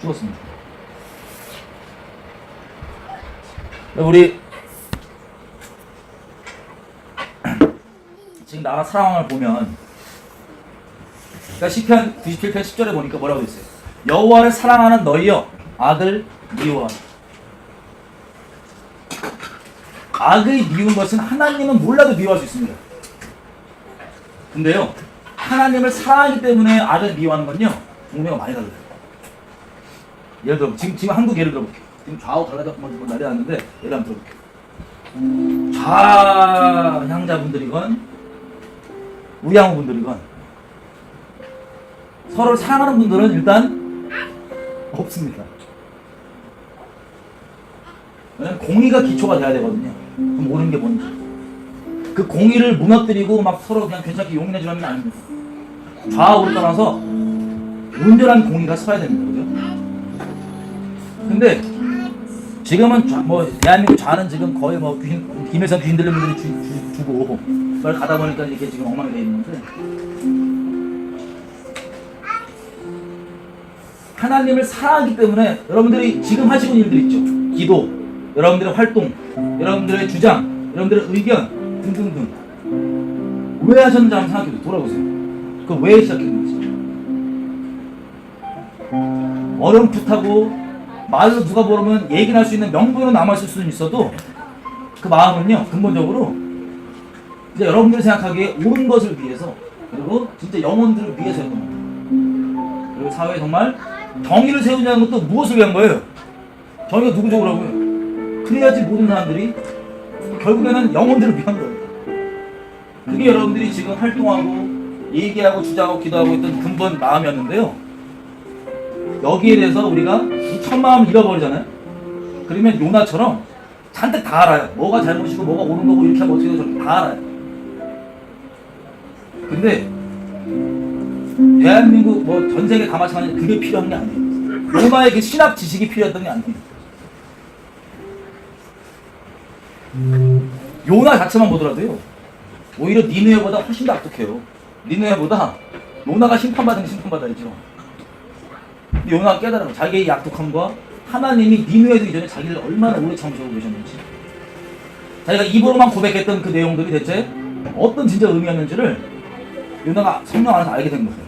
죽었습니다. 우리 지금 나라 상황을 보면 그러니까 시편 97편 10절에 보니까 뭐라고 돼 있어요? 여호와를 사랑하는 너희여 악을 미워하라. 악의 미운 것은 하나님은 몰라도 미워할 수 있습니다. 근데요 하나님을 사랑하기 때문에 악을 미워하는 건요 종류가 많이 달라요. 예를 들어 지금 한국 예를 들어볼게요. 지금 좌우 갈라져 난리 났는데 예를 한번 들어볼게요. 좌향자분들이건 우양우분들이건 서로를 사랑하는 분들은 일단 없습니다. 왜냐면 공의가 기초가 돼야 되거든요. 그럼 모르는 게 뭔지 그 공의를 무너뜨리고 막 서로 그냥 괜찮게 용인해 주는 게 아닙니다. 좌우를 떠나서 온전한 공의가 서야 됩니다. 그죠? 근데 지금은 대한민국 좌는 지금 거의 김일성 귀신 들린 분들이 주고 그걸 가다 보니까 이게 지금 엉망이 돼 있는데 하나님을 사랑하기 때문에 여러분들이 지금 하시는 일들 있죠. 기도, 여러분들의 활동, 여러분들의 주장, 여러분들의 의견 등등등 왜 하셨는지 한번 생각해보세요. 돌아보세요. 그걸 왜 시작했는지 어렴풋하고 말로 누가 모르면 얘기할 수 있는 명분은 남아있을 수는 있어도 그 마음은요 근본적으로 진짜 여러분들이 생각하기에 옳은 것을 위해서 그리고 진짜 영혼들을 위해서 했던 거예요. 그리고 사회에 정말 정의를 세우냐는 것도 무엇을 위한 거예요? 정의가 누구 좋으라고요? 그래야지 모든 사람들이 결국에는 영혼들을 위한 거예요. 그게 여러분들이 지금 활동하고 얘기하고 주장하고 기도하고 있던 근본 마음이었는데요. 여기에 대해서 우리가 이 첫 마음을 잃어버리잖아요. 그러면 요나처럼 잔뜩 다 알아요. 뭐가 잘못이고 뭐가 옳은 거고 이렇게 하면 어떻게 되고 다 알아요. 근데 대한민국 뭐 전 세계 다 마찬가지인데 그게 필요한 게 아니에요. 요나의 그 신학 지식이 필요했던 게 아니에요. 요나 자체만 보더라도요. 오히려 니느웨보다 훨씬 더 악독해요. 니느웨보다 요나가 심판받은 게 심판받아야죠. 근데 요나가 깨달은 자기의 약독함과 하나님이 니느웨도 이전에 자기를 얼마나 오래 참으시고 계셨는지, 자기가 입으로만 고백했던 그 내용들이 대체 어떤 진짜 의미였는지를 요나가 성령 안에서 알게 된 거예요.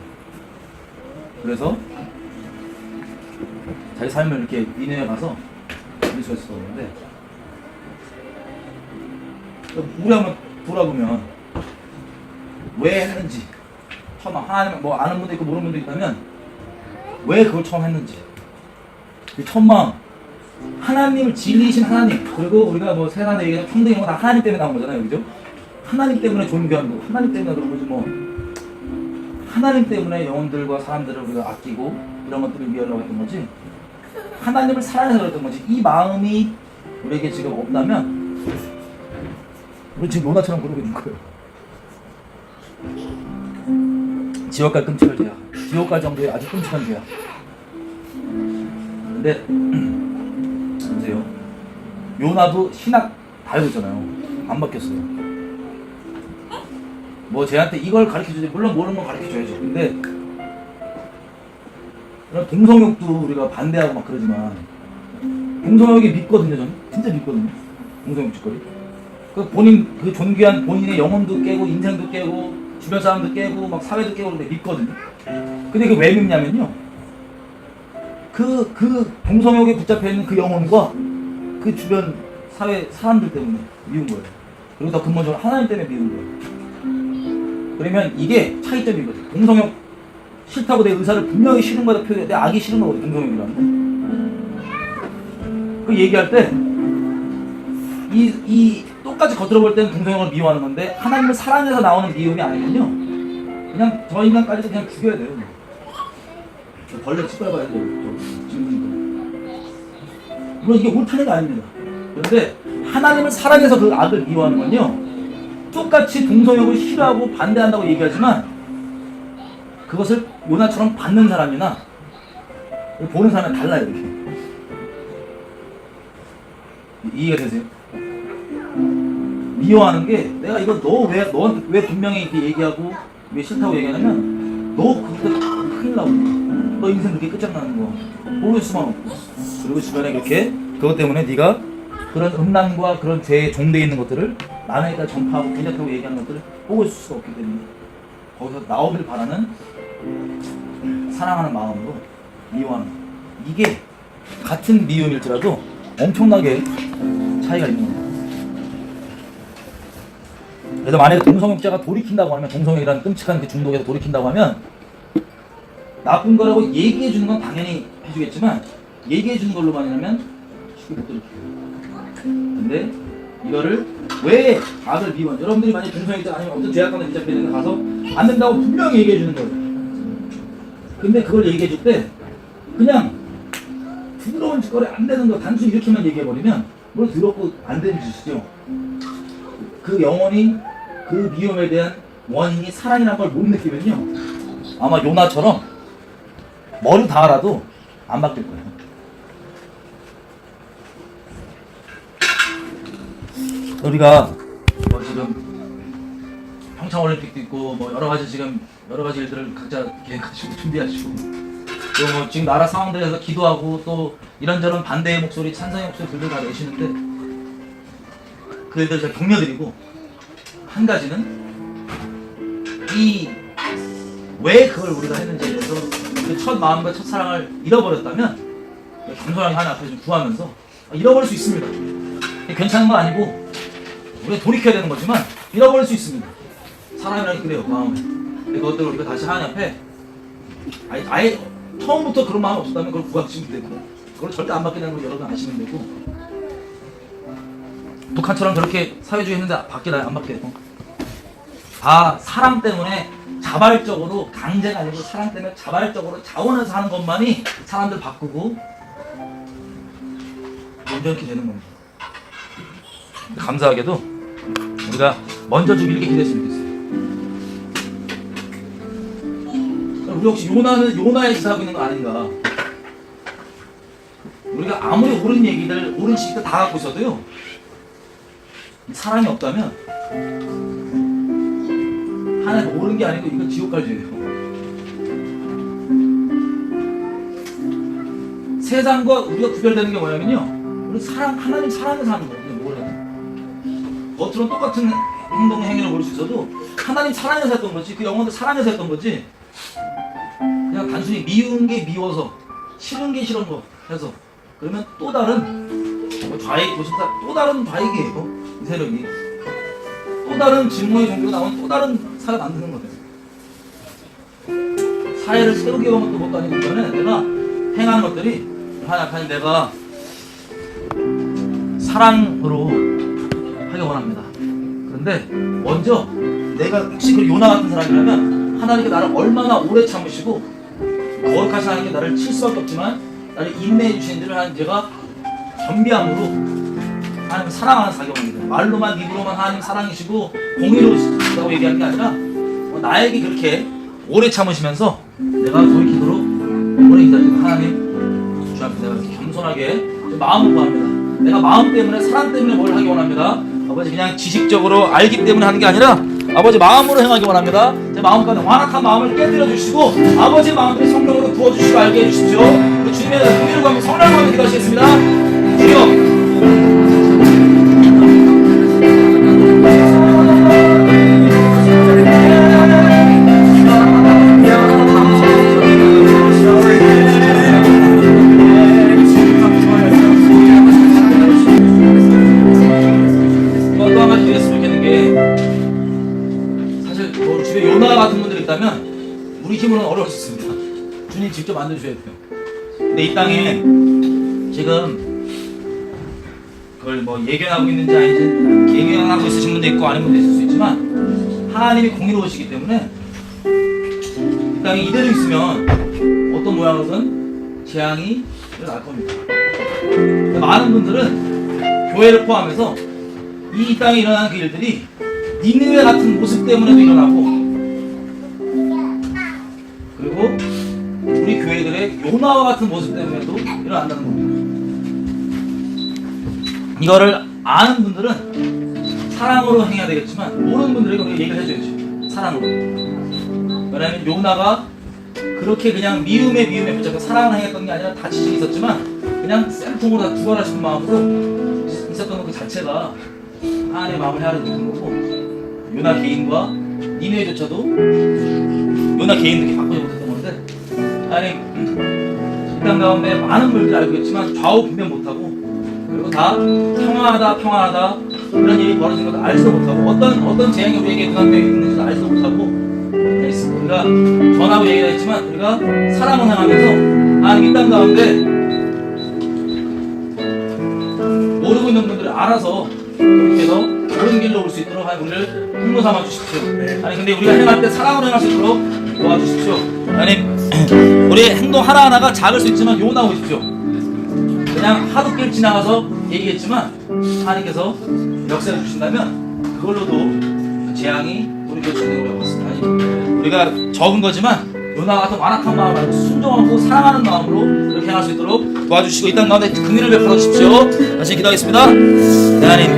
그래서 자기 삶을 이렇게 니느웨 가서 우리 수가 있었는데, 우리 한번 돌아보면 왜 했는지, 처음 하나님 뭐 아는 분도 있고 모르는 분도 있다면 왜 그걸 처음 했는지, 그 첫 마음, 하나님을 진리이신 하나님, 그리고 우리가 뭐 세간에 얘기하는 평등 이런 거 다 하나님 때문에 나온 거잖아요, 그죠? 하나님 때문에 존귀한 거, 하나님 때문에 그런 거지 뭐. 하나님 때문에 영혼들과 사람들을 우리가 아끼고 이런 것들을 위하려고 했던 거지, 하나님을 사랑해서 그랬던 거지. 이 마음이 우리에게 지금 없다면 우리 지금 요나처럼 그러고 있는 거예요. 지옥 갈 끔찍할 죄야. 지옥 갈 정도의 아주 끔찍한 죄야. 근데 보세요. 요나도 신학 다 알고 있잖아요. 안 바뀌었어요. 뭐 쟤한테 이걸 가르쳐주지, 물론 모르는 건 가르쳐줘야죠. 근데 이런 동성욕도 우리가 반대하고 막 그러지만 동성욕이 믿거든요. 저는 진짜 믿거든요. 동성욕 짓거리. 그 본인 그 존귀한 본인의 영혼도 깨고 인생도 깨고 주변 사람도 깨고 막 사회도 깨고 그런데 믿거든요. 근데 그 왜 믿냐면요, 그 동성욕에 붙잡혀 있는 그 영혼과 그 주변 사회 사람들 때문에 미운 거예요. 그리고 더 근본적으로 하나님 때문에 미운 거예요. 그러면 이게 차이점이거든. 동성욕 싫다고 내 의사를 분명히 싫은 거다 표현해. 내 악이 싫은 거거든, 동성욕이라는 거. 그 얘기할 때 이 똑같이 겉으로 볼 때는 동성형을 미워하는 건데 하나님을 사랑해서 나오는 미움이 아니군요. 그냥 저 인간까지도 그냥 죽여야 돼요. 벌레 치과봐야 돼요. 물론 이게 옳다는 게 아닙니다. 그런데 하나님을 사랑해서 그 악을 미워하는 건요, 똑같이 동성형을 싫어하고 반대한다고 얘기하지만 그것을 요나처럼 받는 사람이나 보는 사람이 달라요. 이렇게. 이해가 되세요? 미워하는 게, 내가 이거 너한테 왜 분명히 이렇게 얘기하고 왜 싫다고 얘기하냐면, 너 그거 큰일 나고 너 인생 그렇게 끝장나는 거 모를 수만 없고, 그리고 주변에 그렇게 그것 때문에 네가 그런 음란과 그런 죄에 종되어 있는 것들을 남에게 전파하고 괜찮다고 얘기하는 것들을 보고 있을 수가 없기 때문에 거기서 나오길 바라는 사랑하는 마음으로 미워하는 거. 이게 같은 미움일지라도 엄청나게 차이가 있는 겁니다. 그래서 만약에 동성욕자가 돌이킨다고 하면, 동성욕이라는 끔찍한 그 중독에서 돌이킨다고 하면 나쁜 거라고 얘기해 주는 건 당연히 해주겠지만, 얘기해 주는 걸로만 하면 쉽게 못 돌이켜요. 근데 이거를 왜 악을 미워? 여러분들이 만약에 동성욕자 아니면 어떤 죄악관에 붙잡혀 있는 데 가서 안 된다고 분명히 얘기해 주는 거예요. 근데 그걸 얘기해 줄 때 그냥 부끄러운 짓거리 안 되는 거 단순히 이렇게만 얘기해 버리면 뭘 더럽고 안 되는 짓이죠. 그 영혼이 그 미움에 대한 원인이 사랑이라는 걸 못 느끼면요, 아마 요나처럼 머리 다 알아도 안 바뀔 거예요. 우리가 뭐 지금 평창올림픽도 있고 뭐 여러 가지 일들을 각자 계획하시고 준비하시고, 또 뭐 지금 나라 상황들에서 기도하고 또 이런저런 반대의 목소리, 찬성의 목소리들을 다 내시는데, 그 일들 제가 격려드리고, 한 가지는 왜 그걸 우리가 했는지에 대해서 그 첫 마음과 첫 사랑을 잃어버렸다면 겸손하게 하나님 앞에 좀 구하면서 잃어버릴 수 있습니다. 괜찮은 건 아니고 우리가 돌이켜야 되는 거지만 잃어버릴 수 있습니다. 사람이라는 게 그래요, 마음에. 그것들을 우리가 다시 하나님 앞에 아예 처음부터 그런 마음 없었다면 그걸 구하시면 되고, 그걸 절대 안 받게 되는 걸 여러분 아시면 되고, 북한처럼 그렇게 사회주의 했는데 받게 안 받게 되고, 다 사랑 때문에 자발적으로, 강제가 아니고 사랑 때문에 자발적으로 자원해서 하는 것만이 사람들 바꾸고 온전히 되는 겁니다. 감사하게도 우리가 먼저 주길 이렇게 기대했으면 좋겠어요. 우리 혹시 요나의 짓을 하고 있는 거 아닌가? 우리가 아무리 옳은 얘기들, 옳은 시기들 다 갖고 있어도요, 사랑이 없다면 하나님 옳은 게 아니고 이거 지옥 갈 죄예요. 세상과 우리가 구별되는 게 뭐냐면요, 우리 하나님 사랑해서 하는 거거든요. 겉으로는 똑같은 행동, 행위를 보일 수 있어도 하나님 사랑해서 했던 거지, 그 영혼들 사랑해서 했던 거지, 그냥 단순히 미운 게 미워서, 싫은 게 싫은 거 해서, 그러면 또 다른 좌익, 또 다른 좌익이에요. 이 세력이 또 다른 진모의 종교가 나온 또 다른 사회 만드는 거예요. 사회를 새롭게 보는 것도 아니고, 이거는 내가 행하는 것들이 하나님 내가 사랑으로 하기 원합니다. 그런데 먼저 내가 혹시 그 요나 같은 사람이라면 하나님께 나를 얼마나 오래 참으시고 거룩하신 하나님께 나를 칠 수밖에 없지만 나를 인내해 주시는지를 하나님 제가 겸비함으로 하나님 사랑하는 사경입니다. 말로만 입으로만 하나님 사랑이시고 공의로우시다고 얘기하는 게 아니라 나에게 그렇게 오래 참으시면서 내가 저희 기도로 오래 기다리고 하나님 주 앞에 내가 겸손하게 마음을 구합니다. 내가 마음 때문에, 사랑 때문에 뭘 하기 원합니다. 아버지 그냥 지식적으로 알기 때문에 하는 게 아니라 아버지 마음으로 행하기 원합니다. 제 마음 가운데 완악한 마음을 깨뜨려 주시고 아버지의 마음을 성령으로 부어주시고 알게 해주십시오. 우리 주님의 공의를 구하며 성령을 구하며 기도하시겠습니다. 주여, 우리 힘으로는 어려울 수 있습니다. 주님 직접 만들어주셔야 돼요. 근데 이 땅에 지금 그걸 뭐 예견하고 있는지 아닌지 예견하고 있으신 분도 있고 아닌 분도 있을 수 있지만 하나님이 공의로우시기 때문에 이 땅에 이대로 있으면 어떤 모양으로든 재앙이 일어날 겁니다. 많은 분들은 교회를 포함해서 이 땅에 일어나는 그 일들이 니느웨 같은 모습 때문에도 일어나고, 그리고 우리 교회들의 요나와 같은 모습 때문에도 일어난다는 겁니다. 이거를 아는 분들은 사랑으로 행해야 되겠지만 모르는 분들에게 우리가 얘기를 해줘야죠. 사랑으로. 왜냐하면 요나가 그렇게 그냥 미움에 붙잡고 사랑을 행했던 게 아니라 다 지식이 있었지만 그냥 쌤통으로 다 두가라 싶은 마음으로 있었던 것 자체가 하나님의 마음을 헤아려 주는 거고, 요나 개인과 니느웨조차도 요나 개인들이 바꾸지 못했던 건데, 하나님 이 땅 가운데 많은 분들이 알고 있지만 좌우분별 못하고, 그리고 다 평안하다 그런 일이 벌어진 것도 알지도 못하고, 어떤 재앙이 우리에게 눈앞에 있는지도 알지도 못하고, 우리가 전하고 얘기를 했지만 우리가 사랑을 행하면서 하나님 이 땅 가운데 모르고 있는 분들을 알아서 그렇게 해서 옳은 길로 올 수 있도록 하나님 우리를 홍보 삼아 주십시오. 아니 근데 우리가 행할 때 사랑으로 행할 수 있도록 도와주십시오. 하나님 우리의 행동 하나하나가 작을 수 있지만 요나 오십시오. 그냥 하도 길 지나가서 얘기했지만 하나님께서 역사를 주신다면 그걸로도 그 재앙이 우리 곁에 있는 것 같습니다. 우리가 적은 거지만 요나 같은 완악한 마음 말고 순종하고 사랑하는 마음으로 이렇게 행할 수 있도록 도와주시고 이 땅 가운데 긍휼을 베풀어 주십시오. 다시 기도하겠습니다. 네, 하나님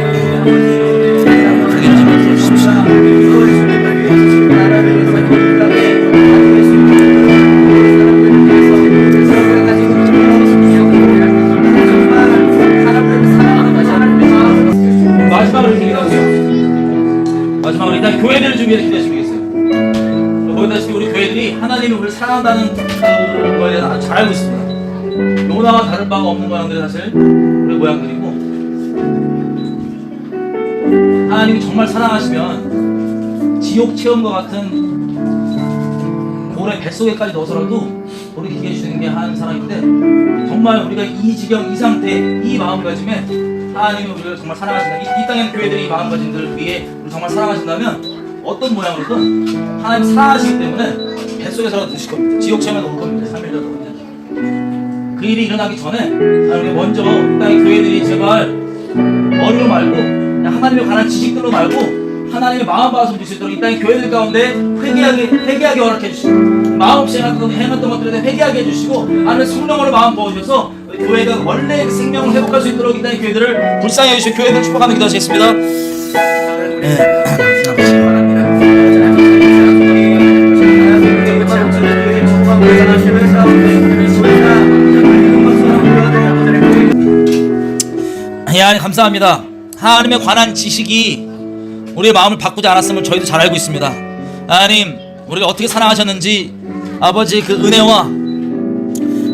긍휼을 좀 베풀어 주십시오. 마지막으로 기도하세요. 마지막으로 일단 교회들을 준비해서 기도하시면 되겠어요. 보다시피 우리 교회들이 하나님이 우리를 사랑한다는 거에 대해서 아주 잘 알고 있습니다. 요나와 다를 바가 없는 모양들이 사실 우리 모양들이고, 하나님이 정말 사랑하시면 지옥 체험과 같은 고래 뱃속에까지 넣어서라도 우리 기게 해주시는 게 한 사람인데, 정말 우리가 이 지경, 이 상태, 이 마음가짐에 하나님이 우리를 정말 사랑하신다. 이 땅의 교회들이 이 마음가짐들을 위해 정말 사랑하신다면 어떤 모양으로든 하나님 사랑하시기 때문에 뱃속에서라도 드실 겁니다. 지옥 체험에도 올 겁니다. 3일 전에. 그 일이 일어나기 전에 하나님이 먼저 이 땅의 교회들이 제발 머리로 말고 하나님에 관한 지식들로 말고 하나님의 마음 받아서 누릴 수 있도록 이 땅의 교회들 가운데 회개하게 허락해 주시고, 마음 없이 행했던 것들에 대해 회개하게 해주시고, 안에 성령으로 마음 부어주셔서 교회가 원래 생명을 회복할 수 있도록 이 땅의 교회들을 불쌍히 해주시고 교회들 축복하며 기도하시겠습니다. 하나님 감사합니다. 하나님에 관한 지식이 우리의 마음을 바꾸지 않았음을 저희도 잘 알고 있습니다. 하나님, 우리를 어떻게 사랑하셨는지, 아버지 그 은혜와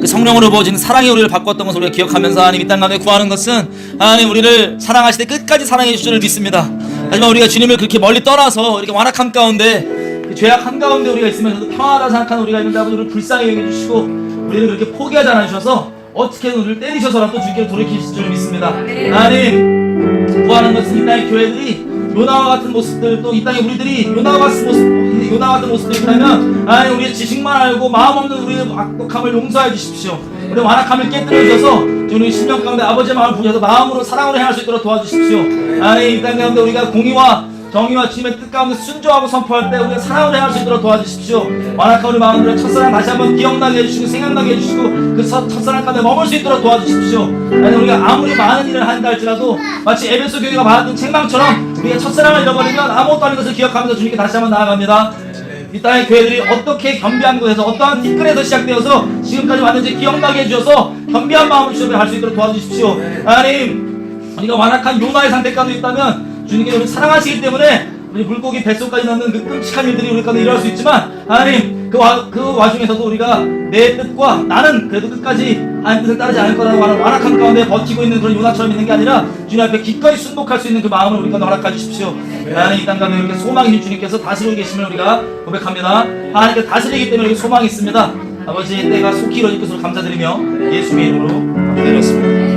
그 성령으로 부어진 사랑이 우리를 바꿨던 것을 우리가 기억하면서 하나님 이 땅 가운데 구하는 것은 하나님 우리를 사랑하실 때 끝까지 사랑해 주실 줄 믿습니다. 하지만 우리가 주님을 그렇게 멀리 떠나서 이렇게 완악함 가운데, 그 죄악 한가운데 우리가 있으면서도 평안하다 생각하는 우리가 있는데 아버지 우리를 불쌍히 여겨주시고 우리를 그렇게 포기하지 않으셔서 어떻게든 우리를 때리셔서라도 주께로 돌이키실 줄 믿습니다. 하나님, 구하는 것은 이 땅의 교회들이 요나와 같은 모습들, 또 이 땅에 우리들이 요나와 같은 모습들이 있다면 하나님 우리의 지식만 알고 마음 없는 우리의 악독함을 용서해 주십시오. 우리의 완악함을 깨뜨려 주셔서 우리 심령 가운데 아버지의 마음을 부여서 마음으로 사랑으로 행할 수 있도록 도와주십시오. 하나님 이 땅 가운데 우리가 공의와 정의와 주님의 뜻 가운데 순종하고 선포할 때 우리가 사랑으로 행할 수 있도록 도와주십시오. 완악한 우리 마음들을 첫사랑 다시 한번 기억나게 해주시고 생각나게 해주시고 그 첫사랑 가운데 머물 수 있도록 도와주십시오. 아니 우리가 아무리 많은 일을 한다 할지라도 마치 에베소 교회가 받았던 책망처럼 우리가 첫사랑을 잃어버리면 아무것도 아닌 것을 기억하면서 주님께 다시 한번 나아갑니다. 이 땅의 교회들이 어떻게 겸비한 곳에서 어떠한 티끌에서 시작되어서 지금까지 왔는지 기억나게 해주셔서 겸비한 마음을 주님께 할 수 있도록 도와주십시오. 하나님, 우리가 완악한 요나의 상태 가운데 있다면 주님께서 우리를 사랑하시기 때문에 우리 물고기 뱃속까지 넣는 그 끔찍한 일들이 우리 가운데 일어날 수 있지만 하나님 그 와중에서도 우리가 내 뜻과 나는 그래도 끝까지 하나님 뜻을 따르지 않을 거라고 하는 완악한 가운데 버티고 있는 그런 요나처럼 있는 게 아니라 주님 앞에 기꺼이 순복할 수 있는 그 마음을 우리 가운데 허락해 주십시오. 하나님 이 땅 가운데 이렇게 소망이 주님께서 다스리고 계심을 우리가 고백합니다. 하나님께서 다스리기 때문에 소망이 있습니다. 아버지 때가 속히 이루어질 것으로 감사드리며 예수의 이름으로 기도드렸습니다.